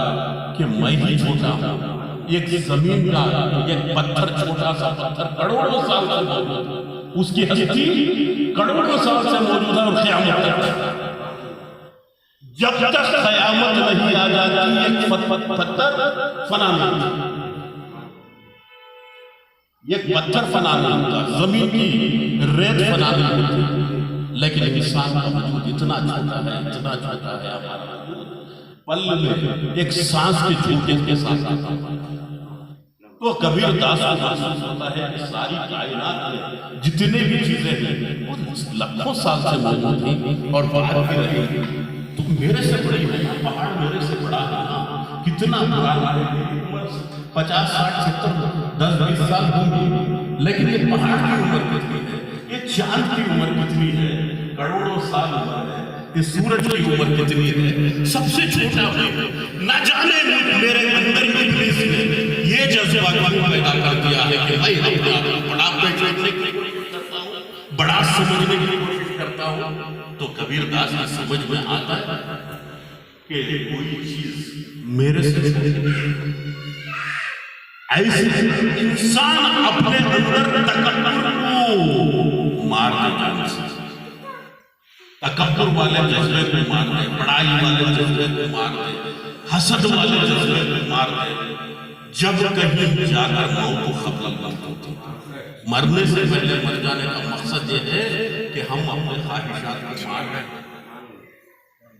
کہ میں ہی چھوٹا ہوں. ایک زمین کا ایک پتھر، چھوٹا سا پتھر کروڑوں سال سے موجود ہے، اس کی ہستی کروڑوں سال سے موجود ہے اور قیامت تک. جب تک قیامت نہیں آ جاتی ایک پتھر فنا نہیں، ایک پتھر فنا نہیں ہوتا، زمین کی ریت فنا نہیں ہوتی. لیکن انسان کا وجود اتنا چھوٹا ہے، اتنا چھوٹا ہے، ہمارا پل میں ایک سانس کے جھوٹے کے ساتھ آتا ہے. تو کبیر داس کو محسوس ہوتا ہے کہ ساری کائنات میں جتنے بھی چیزیں ہیں وہ لاکھوں سال سے موجود ہیں اور باہر بھی رہی ہیں. تو میرے سے بڑی ہے، پہاڑ میرے سے بڑا ہے، کتنا بڑا ہے، 50 60 70 10 20 سال ہوں گے، لیکن یہ پہاڑ کی عمر کتنی ہے، یہ چاند کی عمر کتنی ہے، کروڑوں سال عمر ہے. یہ سورج کی عمر کتنی ہے، سب سے چھوٹا ہے. نہ جانے میرے اندر میں ابلیس نے یہ جذبہ پیدا کر دیا ہے کہ میں اپنے آپ کو بڑا پہچاننے کی کوشش کرتا ہوں، بڑا سمجھنے کی کوشش کرتا ہوں. تو کبیر داس کی سمجھ میں آتا ہے کہ کوئی چیز میرے سے ایسے انسان اپنے اندر تکبر کو مار دے جانے سے، تکبر والے جذبے کو مار دے، بڑائی والے جذبے کو مار دے، حسد والے جذبے کو مار دے. جب کہیں جا کر موت کو قبل الموت ہوتی ہے. مرنے سے پہلے مر جانے کا مقصد یہ ہے کہ ہم اپنے خواہشات کو مار دیں.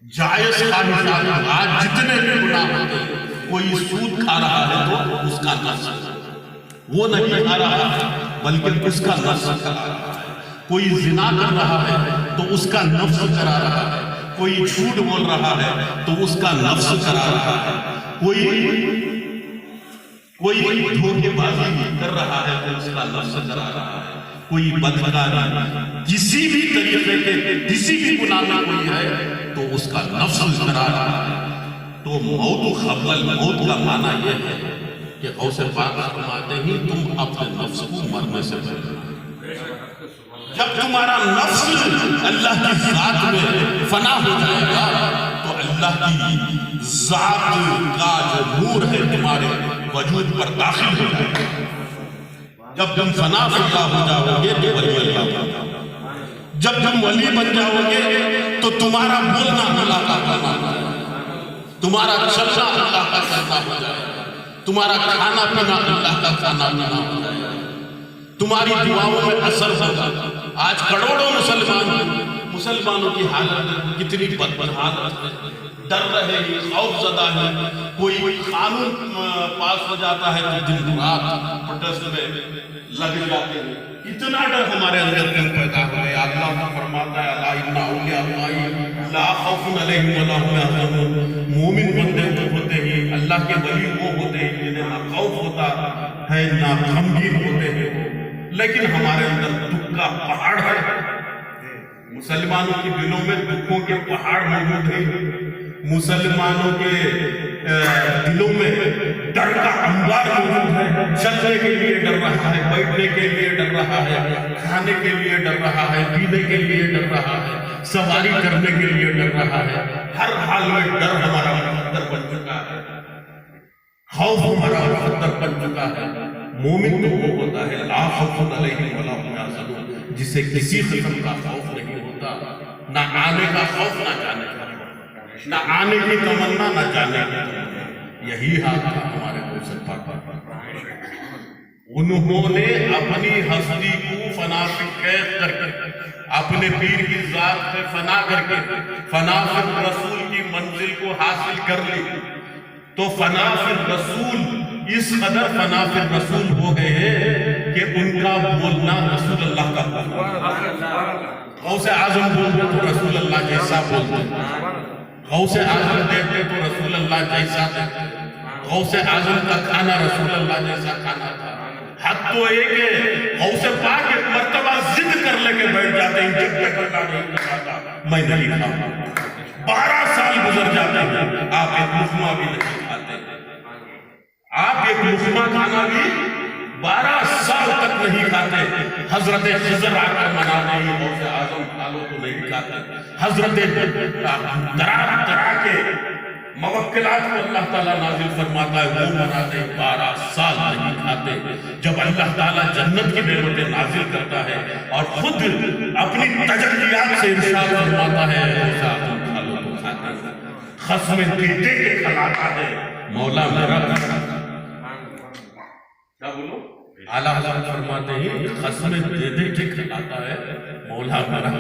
جائز خواہشات، آج جتنے بھی گناہ ہوتے ہیں، کوئی سود کھا رہا ہے تو اس کا نفس، وہ نہیں کھا رہا ہے بلکہ اس کا نفس کھا رہا ہے. کوئی زنا کر رہا ہے تو اس کا نفس کرا رہا ہے. کوئی جھوٹ بول رہا ہے تو اس کا نفس کرا رہا ہے. کوئی دھوکے بازی کر رہا ہے تو اس کا نفس کرا رہا ہے. کوئی بدکاری کسی بھی طریقے کے کسی بھی گناہ میں کوئی ہے تو اس کا نفس کرا رہا ہے. تو موت قبل الموت کا معنی یہ ہے کہ غوث پاک فرماتے ہیں تم اپنے نفس کو مرنے سے پہلے، جب تمہارا نفس اللہ کی ذات میں فنا ہو جائے گا تو اللہ کی ذات کا جو نور ہے تمہارے وجود پر داخل ہو جائے گا. جب تم فنا اللہ ہو جاؤ گے تو ولی اللہ بن جاؤ گے. جب تم ولی بن جاؤ گے تو تمہارا بولنا اللہ کا کرنا ہو جائے گا، تمہارا چلنا اللہ کا کرنا ہو جائے گا، تمہارا کھانا پینا اللہ کا کھانا پینا ہو جائے گا، تمہاری دعاؤں میں اثر ہوگا. آج کروڑوں مسلمانوں کی حالت کتنی بدتر حالت ہے، ڈر رہے ہیں، خوف زدہ ہے. کوئی قانون پاس ہو جاتا ہے تو دن رات پروٹیسٹ میں لگ جاتے ہیں. اتنا ڈر ہمارے اندر کیوں پیدا ہو گیا؟ اللہ کا فرماتا ہے الا ان اولیاء اللہ لا خوف علیہم ولا هم يحزنون. مومن بندے وہ ہوتے ہیں، اللہ کے ولی وہ ہوتے ہیں جنہیں نہ خوف ہوتا ہے نہ غمگین ہوتے ہیں. لیکن ہمارے اندر دکھ کا پہاڑ ہے. مسلمانوں کے دلوں میں دکھوں کے پہاڑ موجود ہیں. مسلمانوں کے دلوں میں ڈر کا انبار موجود ہے. چلنے کے لیے ڈر رہا ہے، بیٹھنے کے لیے ڈر رہا ہے، کھانے کے لیے ڈر رہا ہے، پینے کے لیے ڈر رہا ہے، سواری کرنے کے لیے ڈر رہا ہے. ہر حال میں ڈر ہمارا مقدر بن چکا ہے، خوف ہمارا مقدر بن چکا ہے. مومن تو وہ ہوتا ہے لا خوف علیہم ولا هم يحزنون، جسے کسی قسم کا خوف نہیں ہوتا، نہ آنے کا خوف نہ جانے کا خوف، نہ آنے کی تمنا نہ جانے کی تمنا۔ یہی حال تھا ہمارے غوث پاک۔ انہوں نے اپنی ہستی کو فنا سے قید کر کے، اپنے پیر کی ذات سے فنا کر کے، فنا فی الرسول کی منزل کو حاصل کر لی، تو فنا فی الرسول اس قدر فنا فی الرسول ہو گئے ہیں کہ ان کا بولنا رسول اللہ کا بولنا۔ غوث اعظم بولتے تو رسول اللہ جیسا بولتے، غوث اعظم دیکھتے تو رسول اللہ جیسا دیکھتے، غوث اعظم کا کھانا رسول اللہ جیسا کھانا تھا۔ حد تو ایک ہے غوث پاک ایک مرتبہ ضد کر لے کے بیٹھ جاتے ہیں، جب تک اللہ نہیں کھاتا میں نہیں کھاؤں۔ 12 سال گزر جاتے ہیں، آپ ایک لقمہ بھی نہیں کھاتے، آپ ایک لقمہ کھانا بھی 12 سال تک نہیں کھاتے۔ حضرت خضر آ کر مناتے ہیں غوث اعظم کھا لو تو نہیں کھاتے۔ حضرت درا کے موکلات کو اللہ تعالیٰ نازل فرماتا ہے، وہ مناتے ہیں، 12 سال نہیں کھاتے۔ جب اللہ تعالیٰ جنت کی نعمتیں نازل کرتا ہے اور خود اپنی تجلیات سے ارشاد فرماتا ہے غوث اعظم کھا لو تو کھاتے ہیں، خصم دے دے کے کھلاتا ہے مولا میرا۔ کیا بولو؟ اعلیٰ حضرت فرماتے ہیں خصم دے دے کے کھلاتا ہے مولا میرا۔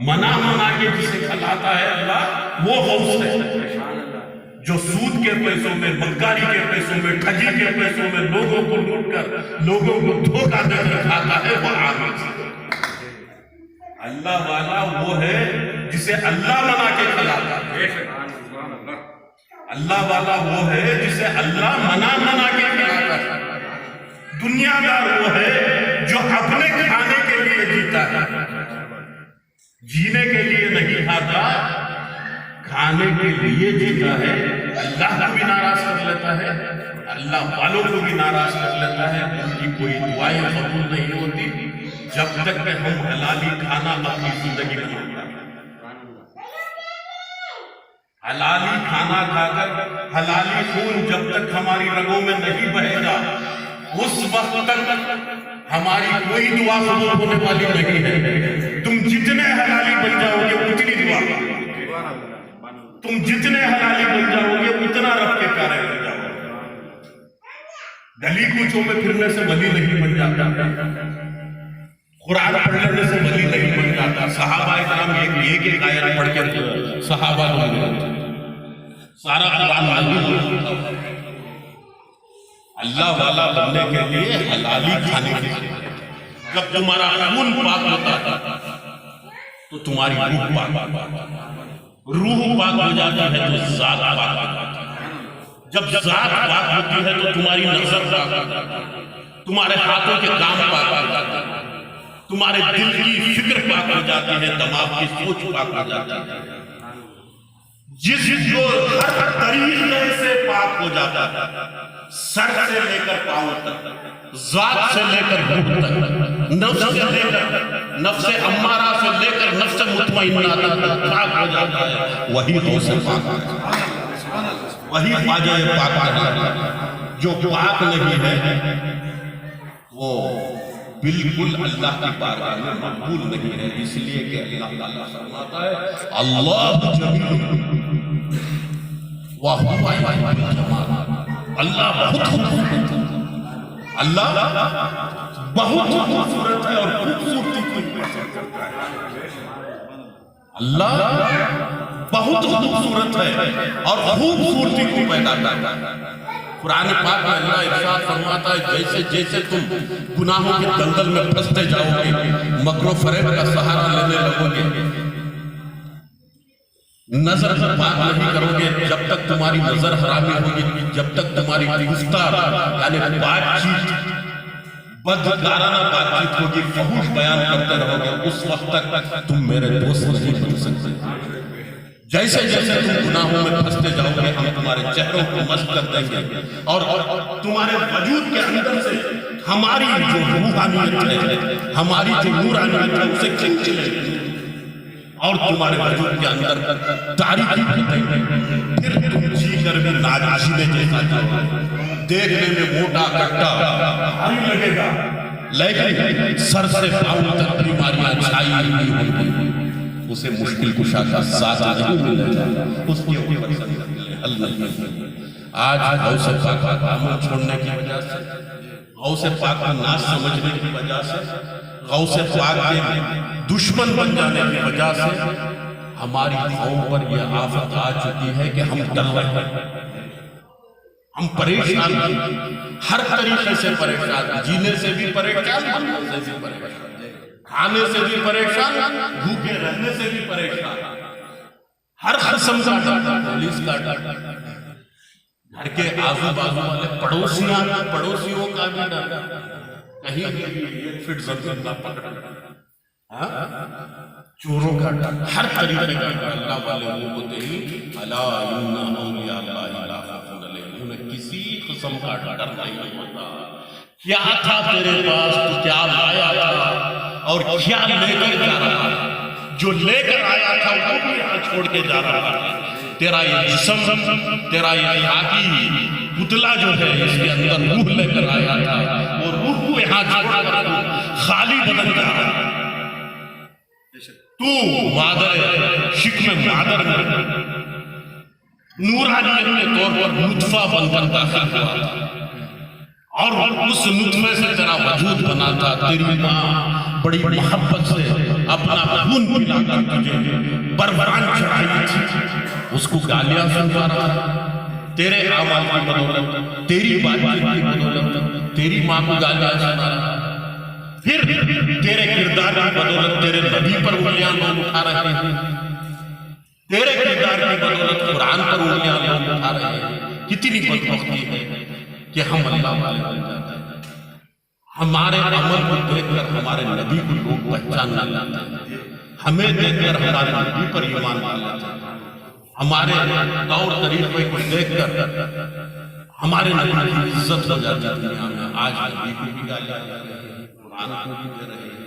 منا منا کے جسے کھلاتا ہے اللہ، وہ غوث ہے۔ جو سود کے پیسوں میں، مکاری کے پیسوں میں، ٹھگی کے پیسوں میں لوگوں کو لوٹ کر لوگوں کو دھوکہ دے کر کھاتا ہے، وہ عامل ہے۔ اللہ والا وہ ہے جسے اللہ منا کے کھلاتا ہے۔ اللہ والا وہ ہے جسے اللہ منا کے کھلاتا ہے۔ دنیا دار وہ ہے جو اپنے کھانے کے لیے جیتا ہے، جینے کے لیے نہیں کھاتا، کھانے کے لیے جیتا ہے۔ اللہ کو بھی ناراض کر لیتا ہے، اللہ والوں کو بھی ناراض کر لیتا ہے، ان کی کوئی دعائیں قبول نہیں ہوتی جب تک کہ ہم حلالی کھانا اپنی زندگی میں نہیں کھاتے۔ حلالی کھانا کھا کر حلالی خون جب تک ہماری رگوں میں نہیں بہے گا، اس وقت تک ہماری کوئی دعا قبول ہونے والی نہیں ہے۔ تم جتنے حلالی بن جاؤ گے اتنی دعا، تم جتنے حلالی بن جاؤ گے اتنا رب کے پیارے بن جاؤ گے۔ گلی کوچوں میں پھرنے سے ولی نہیں بن جاتا، قرآن پڑھ لینے سے ولی نہیں بن جاتا۔ صحابہ کرام ایک آیت پڑھ کے صحابہ کو سارا قرآن معلوم۔ اللہ والا بننے کے لیے حلالی کھانے کے لیے، جب تمہارا خون پاک ہوتا ہے تو تمہاری روح پاک ہو جاتی ہے، تو ذات پاک ہو جاتی ہے۔ جب ذات پاک ہوتی ہے تو تمہاری نظر پاک ہو جاتی ہے، تمہارے ہاتھوں کے کام پاک ہو جاتے ہیں، تمہارے دل کی فکر پاک ہو جاتی ہے، دماغ کی سوچ پاک ہو جاتی ہے۔ جس جو ہر طریقے سے پاک ہو جاتا ہے، سر سے لے کر پاؤں تک، ذات سے لے کر روح تک، نفس سے لے کر نفس امارہ سے لے کر نفس مطمئنہ تک پاک ہو جاتا ہے، وہی غوث پاک ہے، وہی خواجہ پاک ہے۔ جو پاک نہیں ہے وہ بالکل اللہ کی بارگاہ میں مقبول نہیں ہے، اس لیے کہ اللہ تعالیٰ فرماتا ہے اللہ جمیل وَهُوَ يُحِبُّ الْجَمَالَ۔ اللہ بہت خوبصورت ہے، اللہ بہت خوبصورت ہے اور خوبصورتی کو پسند کرتا ہے۔ اللہ بہت خوبصورت ہے اور خوبصورتی کو پیدا کرتا ہے۔ قرآن پاک میں اللہ ارشاد فرماتا ہے جیسے جیسے تم گناہوں کے دلدل میں پھنستے جاؤ گے، مکر و فریب کا سہارا لینے لگو گے، نظر پاک نہیں کرو گے، جب تک تمہاری نظر حرامی ہوگی، جب تک تمہاری گفتار یعنی بات چیت بدکارانہ بات چیت ہوگی، فحش بیان کرتے رہو گے، اس وقت تک تم میرے دوست نہیں بن سکتے۔ جیسے جیسے تم گناہوں میں پھنستے جاؤ گے، ہم تمہارے چہروں کو مشق کر دیں گے اور تمہارے وجود کے اندر سے ہماری جو روحانیت ہے، ہماری جو نورانیت ہے، اسے کھینچ لیں گے اور تمہارے وجود کے اندر تاریکی بن دیں گے۔ پھر تم جی کر بھی ناجینے جیسا جاؤ، دیکھنے میں موٹا کٹا بھاری لگے گا، لیکن سر سے پاؤں تک بیماریاں چھائی ہوئی ہوئی، اسے مشکل کشا کا ذات نہیں ملے گا، اس کے اوپر سے حل نہیں۔ آج غوث پاک کا عمل چھوڑنے کی وجہ سے، غوث پاک کو نہ سمجھنے کی وجہ سے، غوث پاک کے دشمن بن جانے کی وجہ سے ہماری قوم پر یہ آفت آ چکی ہے کہ ہم ڈر رہے ہیں، ہم پریشان ہیں، ہر طریقے سے پریشان، جینے سے بھی پریشان، مرنے سے بھی پریشان، کھانے سے بھی پریشان، بھوکے رہنے سے بھی پریشان، ہر قسم کا ڈر، پولیس کا ڈر، گھر کے آزو بازو والے پڑوسیوں کا بھی ڈر، کہیں بھی ایک فٹ زمین نہ پکڑ، چوروں کا ڈر، ہر طریقے کا ڈر۔ اللہ والے وہ ہوتے ہی الا ان اولیاء اللہ لا خوف علیہم، انہیں کسی قسم کا ڈر نہیں ہوتا۔ کیا تھا تیرے پاس، تو کیا لایا تھا اور کیا لے کر جا رہا ہے؟ جو لے کر آیا تھا وہ بھی یہاں چھوڑ کے جا رہا ہے۔ تیرا یہ جسم، تیرا یہ خاکی پتلا جو ہے، اس کے اندر روح لے کر آیا تھا، اور روح کو یہاں چھوڑ کر خالی بدل جا رہا ہے۔ تو مادر شکم مادر میں نورانیت کے طور پر نطفہ بن کر داخل ہوا تھا، اور اس نطفے سے تیرا وجود بنا تھا۔ تیری ماں بڑی محبت سے اپنا خون پلا کر تجھے بروان چڑھائی تھی، اس کو گالیاں سنوا رہا تھا، تیرے اعمال کی بدولت، تیری بات کی بدولت، تیری ماں کو گالیاں سنا رہا تھا۔ پھر تیرے کردار کی بدولت تیرے نبی پر انگلیاں لوگ اٹھا رہے ہیں، تیرے کردار کی بدولت قرآن پر انگلیاں لوگ اٹھا رہے ہیں۔ کتنی بدبختی ہے کہ ہم اللہ والے بن جاتے ہیں، ہمارے عمل کو دیکھ کر ہمارے نبی کو لوگ پہچان نہ لاتے ہیں، ہمیں دیکھ کر ہمارے نبی پر ایمان نہ لاتے ہیں، ہمارے طور طریقے کو دیکھ کر ہمارے نبی کی عزت ہو جاتی ہے دنیا میں۔ آج نبی کو بھی گالیاں دے رہے ہیں، قرآن کو بھی دے رہے ہیں،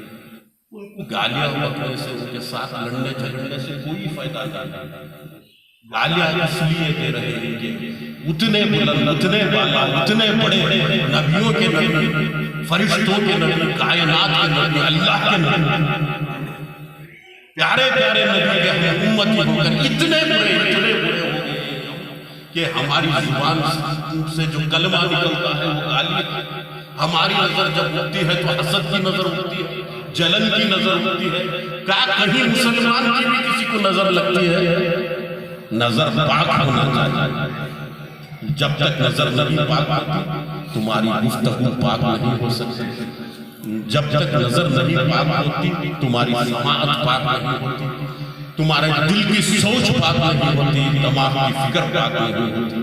ان کو گالیاں بکنے سے، ان کے ساتھ لڑنے جھگڑنے سے کوئی فائدہ نہیں۔ گالیاں اس لیے دے رہے ہیں کہ اتنے بلند، اتنے بالا، اتنے بڑے نبیوں کے نبی، فرشتوں کے نبی، کائنات کے نبی، اللہ کے نبی، پیارے پیارے نبی کے ہم امتی ہو کر اتنے بڑے ہو گئے کہ ہماری زبان سے جو کلمہ نکلتا ہے وہ گالی ہے۔ ہماری نظر جب ہوتی ہے تو حسد کی نظر ہوتی ہے، جلن کی نظر ہوتی ہے۔ کیا کہیں مسلمان کی بھی کسی کو نظر لگتی ہے؟ نظر پاک ہونا چاہیے۔ جب تک نظر نہیں پاک ہوتی تمہاری گفتگو پاک نہیں ہو سکتی، جب تک نظر نہیں پاک ہوتی تمہاری سماعت پاک نہیں ہوتی، تمہارے دل کی سوچ پاک نہیں ہوتی، دماغ کی فکر پاک نہیں ہوتی۔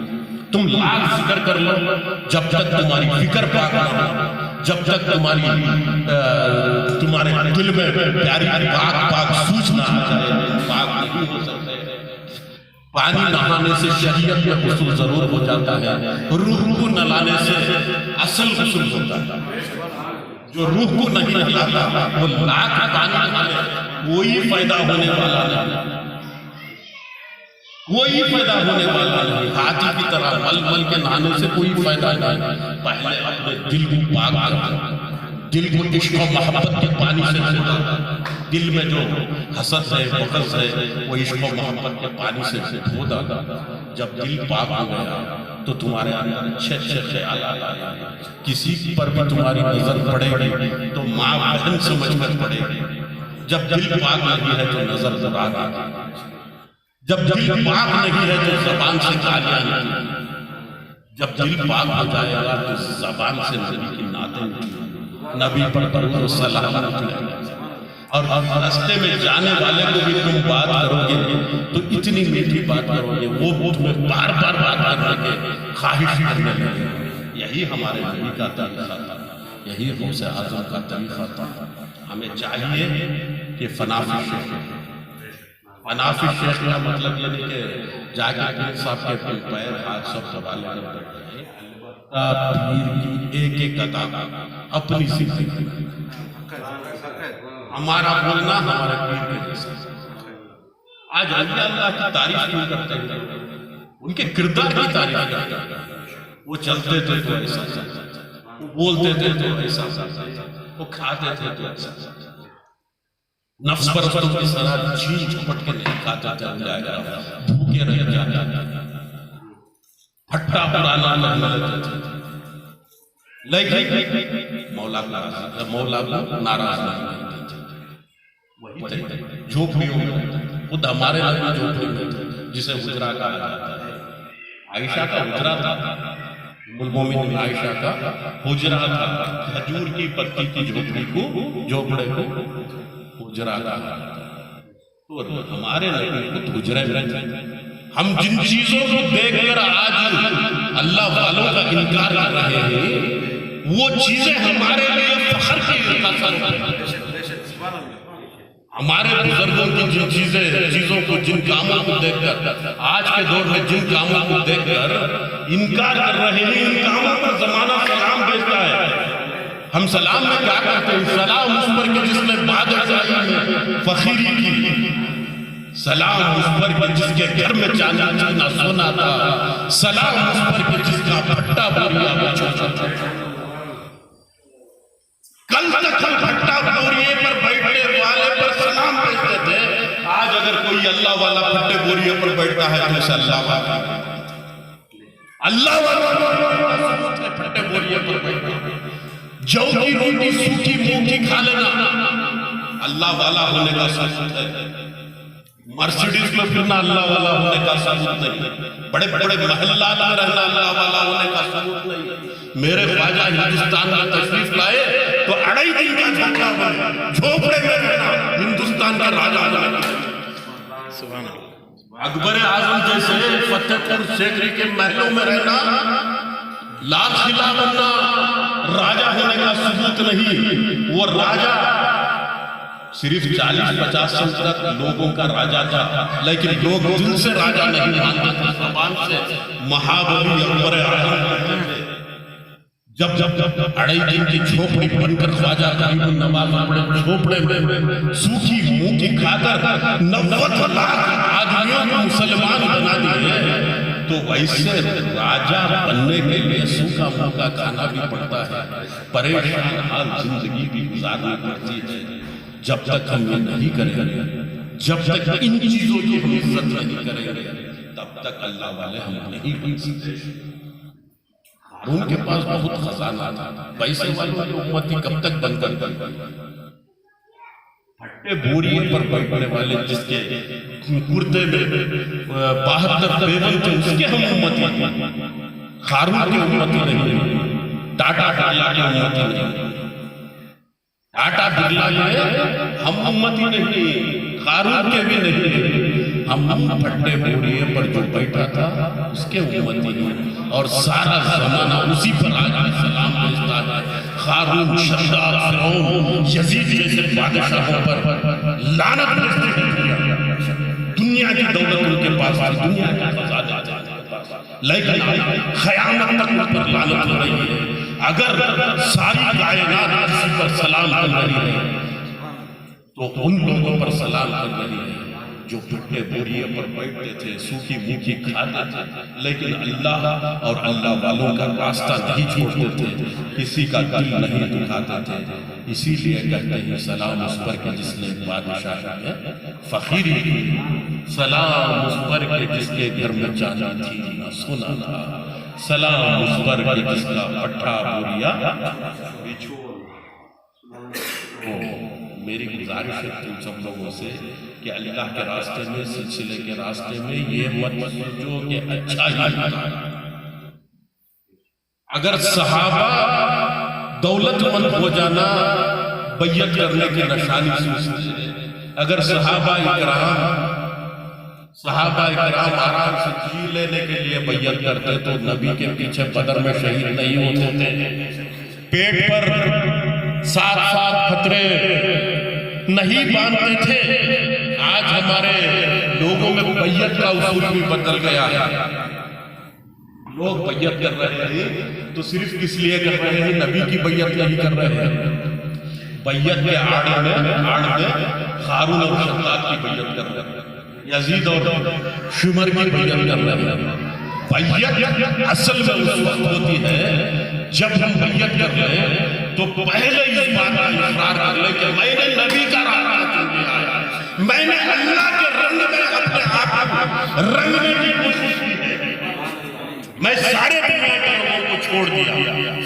تم لاکھ فکر کر لو، جب تک تمہاری فکر پاک نہ ہو، جب تک تمہارے دل میں پیاری پاک سوچ نہ آ جائے، پاک نہیں ہو سکتے۔ پانی نہانے سے شریعت میں غسل ضرور ہو جاتا ہے، روح کو نہلانے سے اصل غسل ہوتا ہے۔ جو روح کو نہیں نہلاتا وہ لاکھ پانی نہالے کوئی فائدہ ہونے والا نہیں، کوئی فائدہ ہونے والا نہیں۔ ہاتھی کی طرح مل مل کے نہانے سے کوئی فائدہ نہیں۔ پہلے اپنے دل کو پاک کر، دل کو عشق و محبت کے پانی سے دھو۔ دل میں جو حسد ہے، بغض ہے، وہ عشق و محبت کے پانی سے دھو ڈالا۔ جب دل پاک ہو گیا تو تمہارے اندر اچھے اچھے خیالات آئے، کسی پر بھی تمہاری نظر پڑے گی تو ماں بہن سمجھ کر پڑے گی۔ جب دل پاک نہیں ہے تو نظر برا گی، جب دل پاک نہیں ہے تو زبان سے گالیاں نکلیں گی، جب دل پاک ہو جائے گا تو زبان سے نبی کی نعتیں نکلیں گی، نبی پر درود و سلام نکلیں گے، اور راستے میں جانے والے کو بھی تم بات کرو گے تو اتنی میٹھی بات کرو گے وہ تمہیں بار بار بات کرنے کے خواہش کرنے لگے۔ یہی ہمارے نبی کا طریقہ تھا، یہی غوث اعظم کا طریقہ تھا۔ ہمیں چاہیے کہ فنافی شیخ، فنافی شیخ کا مطلب یہ نہیں کہ جا کے پیر صاحب کے پیر ہاتھ سب حوالے کر دیتے ہیں، پیر کی ایک ایک ادا اپنی زندگی، ہمارا بولنا ہمارے پیر کے جیسا۔ آج اللہ کی تعریف کیوں کرتے ہیں؟ ان کے کردار کی تعریف کرتے ہیں۔ وہ چلتے تھے تو ایسا چلتے تھے، وہ بولتے تھے تو ایسا چلتے تھے، وہ کھاتے تھے تو اچھا نفس پرستوں کی طرح چھین چھپٹ کے نہیں کھاتے تھے، بھوکے رہ جاتے تھے، پھٹا پرانا کرنے لگتے تھے، لیکن مولا کو ناراض نہیں کرتے تھے. وہی تھے جھوپڑیوں میں، خود ہمارے نبی جھوپڑی میں تھے جسے حجرہ کہا جاتا ہے. عائشہ کا حجرہ تھا، ام المومنین عائشہ کا حجرہ تھا. کھجور کی پتی کی جھوپڑی کو، جھوپڑے کو حجرہ کہا جاتا ہے. تو ہمارے نبی خود حجرے میں تھے. ہم جن چیزوں کو دیکھ کر آج اللہ والوں کا انکار کر رہے ہیں، وہ چیزیں ہمارے لیے فخر کی حاصل ہیں. ہمارے بزرگوں کی جن چیزوں کو، جن کاموں کو دیکھ کر، آج کے دور میں جن کاموں کو دیکھ کر انکار کر رہے ہیں، ان کاموں پر زمانہ سلام بھیجتا ہے. ہم سلام میں کیا کرتے ہیں؟ سلام اس پر کہ جس نے بادشاہی میں فخری کی، سلام اس پر کہ جس کے گھر میں چاندی چکنا سونا تھا، سلام اس پر کہ جس کا پھٹا بوریا بچا تھا. کل تک ہم پھٹا بوریے پر بیٹھنے والے پر سلام بھیجتے تھے. آج اگر کوئی اللہ والا پھٹے بوریے پر بیٹھتا ہے تو اسے اللہ والا، اللہ والا پھٹے بوریے پر بیٹھتا. جو کی روٹی سوکھی منہ کی کھا لینا اللہ والا ہونے کا ثبوت ہے. مرسیڈیز میں پھرنا اللہ والا ہونے کا ثبوت نہیں. بڑے بڑے محلات میں رہنا اللہ والا ہونے کا ثبوت نہیں. میرے خواجہ ہندوستان میں تشریف لائے تو 2.5 دن کا جھوپڑا بنا، جھوپڑے میں رہنا، ہندوستان کا راجہ بنا. اکبر اعظم جیسے فتح پور سیکری کے محلوں میں رہنا، لال قلعہ بننا راجہ ہونے کا ثبوت نہیں. وہ راجہ صرف 40-50 سال تک لوگوں کا راجہ تھا، لیکن لوگ دل سے راجہ نہیں مانتے تھے، زبان سے مہابلی اکبر اعظم کہتے تھے. جب 2.5 دن کی جھوپڑی بن کر خواجہ غریب النواز اپنے جھوپڑے میں سوکھی منہ کی کھا کر 90 لاکھ آدمیوں کو مسلمان بنا دیے، تو ویسے راجہ بننے کے لیے سوکھا منہ کا کھانا بھی پڑتا ہے، پریشان حال زندگی بھی گزارنا پڑتی ہے. جب تک ہم یہ نہیں کریں گے، جب تک ان چیزوں کی ہم عزت نہیں کریں گے، تب تک اللہ والے ہم نہیں بن سکتے. ہارون کے پاس بہت خزانہ تھا، پیسے والی امتی کب تک بن کر پھٹے بوریے پر بیٹھنے والے جس کے کرتے میں 72 بیگم تھے اس کے ہم امتی ہیں. ہارون کے امتی نہیں، ٹاٹا ٹاٹا کے امتی نہیں، ٹاٹا برلا کے ہم امتی نہیں، ہارون کے بھی نہیں. ہم پھٹے بوریے پر جو بیٹھا تھا اس کے امتی ہیں، اور سارا زمانہ اسی پر آج سلام بھیجتا ہے. ہارون، شداد، فرعون، یزید جیسے بادشاہوں پر لعنت بھیجتے ہیں. دنیا کی دولت ان کے پاس تھی، دنیا کی خزانہ تھا، لیکن قیامت تک ان پر لعنت ہو رہی ہے. اگر ساری کائنات کسی پر سلام کر رہی ہے تو ان لوگوں پر سلام کر رہی ہے جو پھٹے بوریے پر بیٹھتے تھے، سوکھی موکی کھاتے تھے، لیکن اللہ اور اللہ والوں کا راستہ نہیں چھوڑتے تھے، کسی کا دل نہیں دکھاتے تھے. اسی لیے کہتے ہیں سلام اس پر کہ جس نے بادشاہ میں فخری کی، سلام اس پر کہ جس کے گھر میں چاندی تھی نہ سونا تھا، سلام اس پر کہ جس کا پٹھا بوریا بچھوڑ. میری گزارش ہے تم سب لوگوں سے کہ اللہ کے راستے میں، سلسلے کے راستے میں یہ مت سوچو کہ اچھا ہی ہوتا ہے. اگر صحابہ دولت مند ہو جانا بیعت کرنے کی نشانی سمجھتے ہیں، اگر صحابہ اکرام آرام سے جی لینے کے لیے بیعت کرتے تو نبی کے پیچھے بدر میں شہید نہیں ہوتے تھے، پیٹ پر 7 خطرے نہیں باندھتے تھے. آج ہمارے لوگوں میں بیعت کا اصول بھی بدل گیا ہے. لوگ بیعت کر رہے ہیں تو صرف کس لیے کر رہے ہیں؟ نبی کی بیعت نہیں کر رہے ہیں. بیعت کے آڑ میں ہارون اور شداد کی بیعت کر رہے ہیں، یزید اور شمر کی بیعت کر رہے ہیں. بیعت اصل میں اس وقت ہوتی ہے جب ہم بیعت کر رہے ہیں تو پہلے اس بات کا اقرار کر لے کہ میں نے نبی کا راستہ چن لیا ہے، میں نے اللہ کے رنگ میں اپنے آپ کو رنگنے کی کوشش کی ہے، میں سارے دنیا کے لوگوں کو چھوڑ دیا،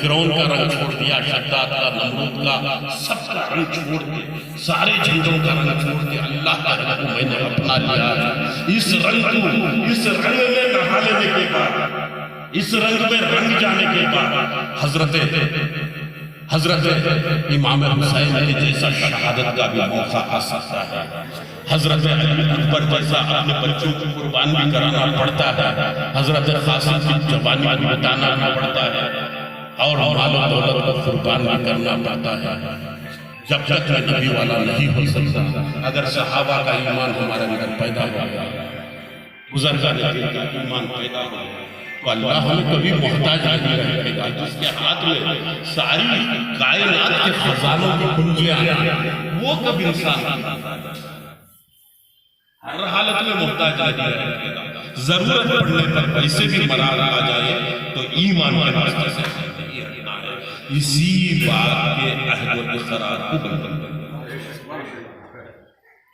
فرعون کا رنگ چھوڑ دیا، شداد کا، نمرود کا، سب کا رنگ چھوڑ دیا، سارے جھنڈوں کا رنگ چھوڑ دیا، اللہ کا رنگ کو میں نے اپنا لیا ہے۔ اس رنگ کو، اس رنگ میں نہا لینے کے بعد، اس رنگ میں رنگ جانے کے بعد حضرت امام حسین کے جیسا شہادت کا بھی موقع آ سکتا ہے، حضرت علی اکبر جیسا اپنے بچوں کو قربان بھی کرانا پڑتا ہے، حضرت قاسم کی جوانی بھی بتانا بھی پڑتا ہے، اور مال و دولت کو قربان بھی کرنا پڑتا ہے۔ جب تک میں نبی والا نہیں ہو سکتا، اگر صحابہ کا ایمان ہمارے اندر پیدا ہو گیا، بزرگان دین کا ایمان پیدا ہو گیا، تو اللہ ہمیں کبھی محتاج نہیں رکھے گا۔ جس کے ہاتھ میں ساری کائنات کے خزانوں کی کنجیاں ہیں، وہ کبھی انسان ہر حالت میں محتاج نہیں رکھے گا۔ ضرورت پڑنے پر پیسے بھی مراد آ جائے تو ایمان کے راستے سے نہیں ہٹنا ہے۔ اسی بات کے عہد و اقرار کو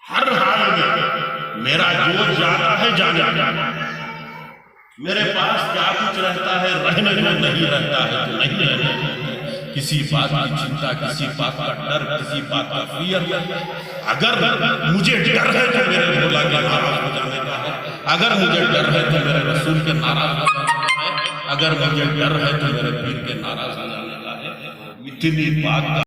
ہر حال میں میرا جو جاتا ہے جانے کا، میرے پاس کیا کچھ رہتا ہے رہنے جو نہیں رہتا ہے تو نہیں رہنے دو۔ کسی بات کی چنتا، کسی بات کا ڈر، کسی بات کا فیر، اگر مجھے ڈر ہے تو میرے مولا کے ناراض ہو جانے کا ہے، اگر مجھے ڈر ہے تو میرے رسول کے ناراض ہو جانے کا ہے، اگر مجھے ڈر ہے تو میرے پیر کے ناراض ہو جانے کا ہے۔ اتنی بات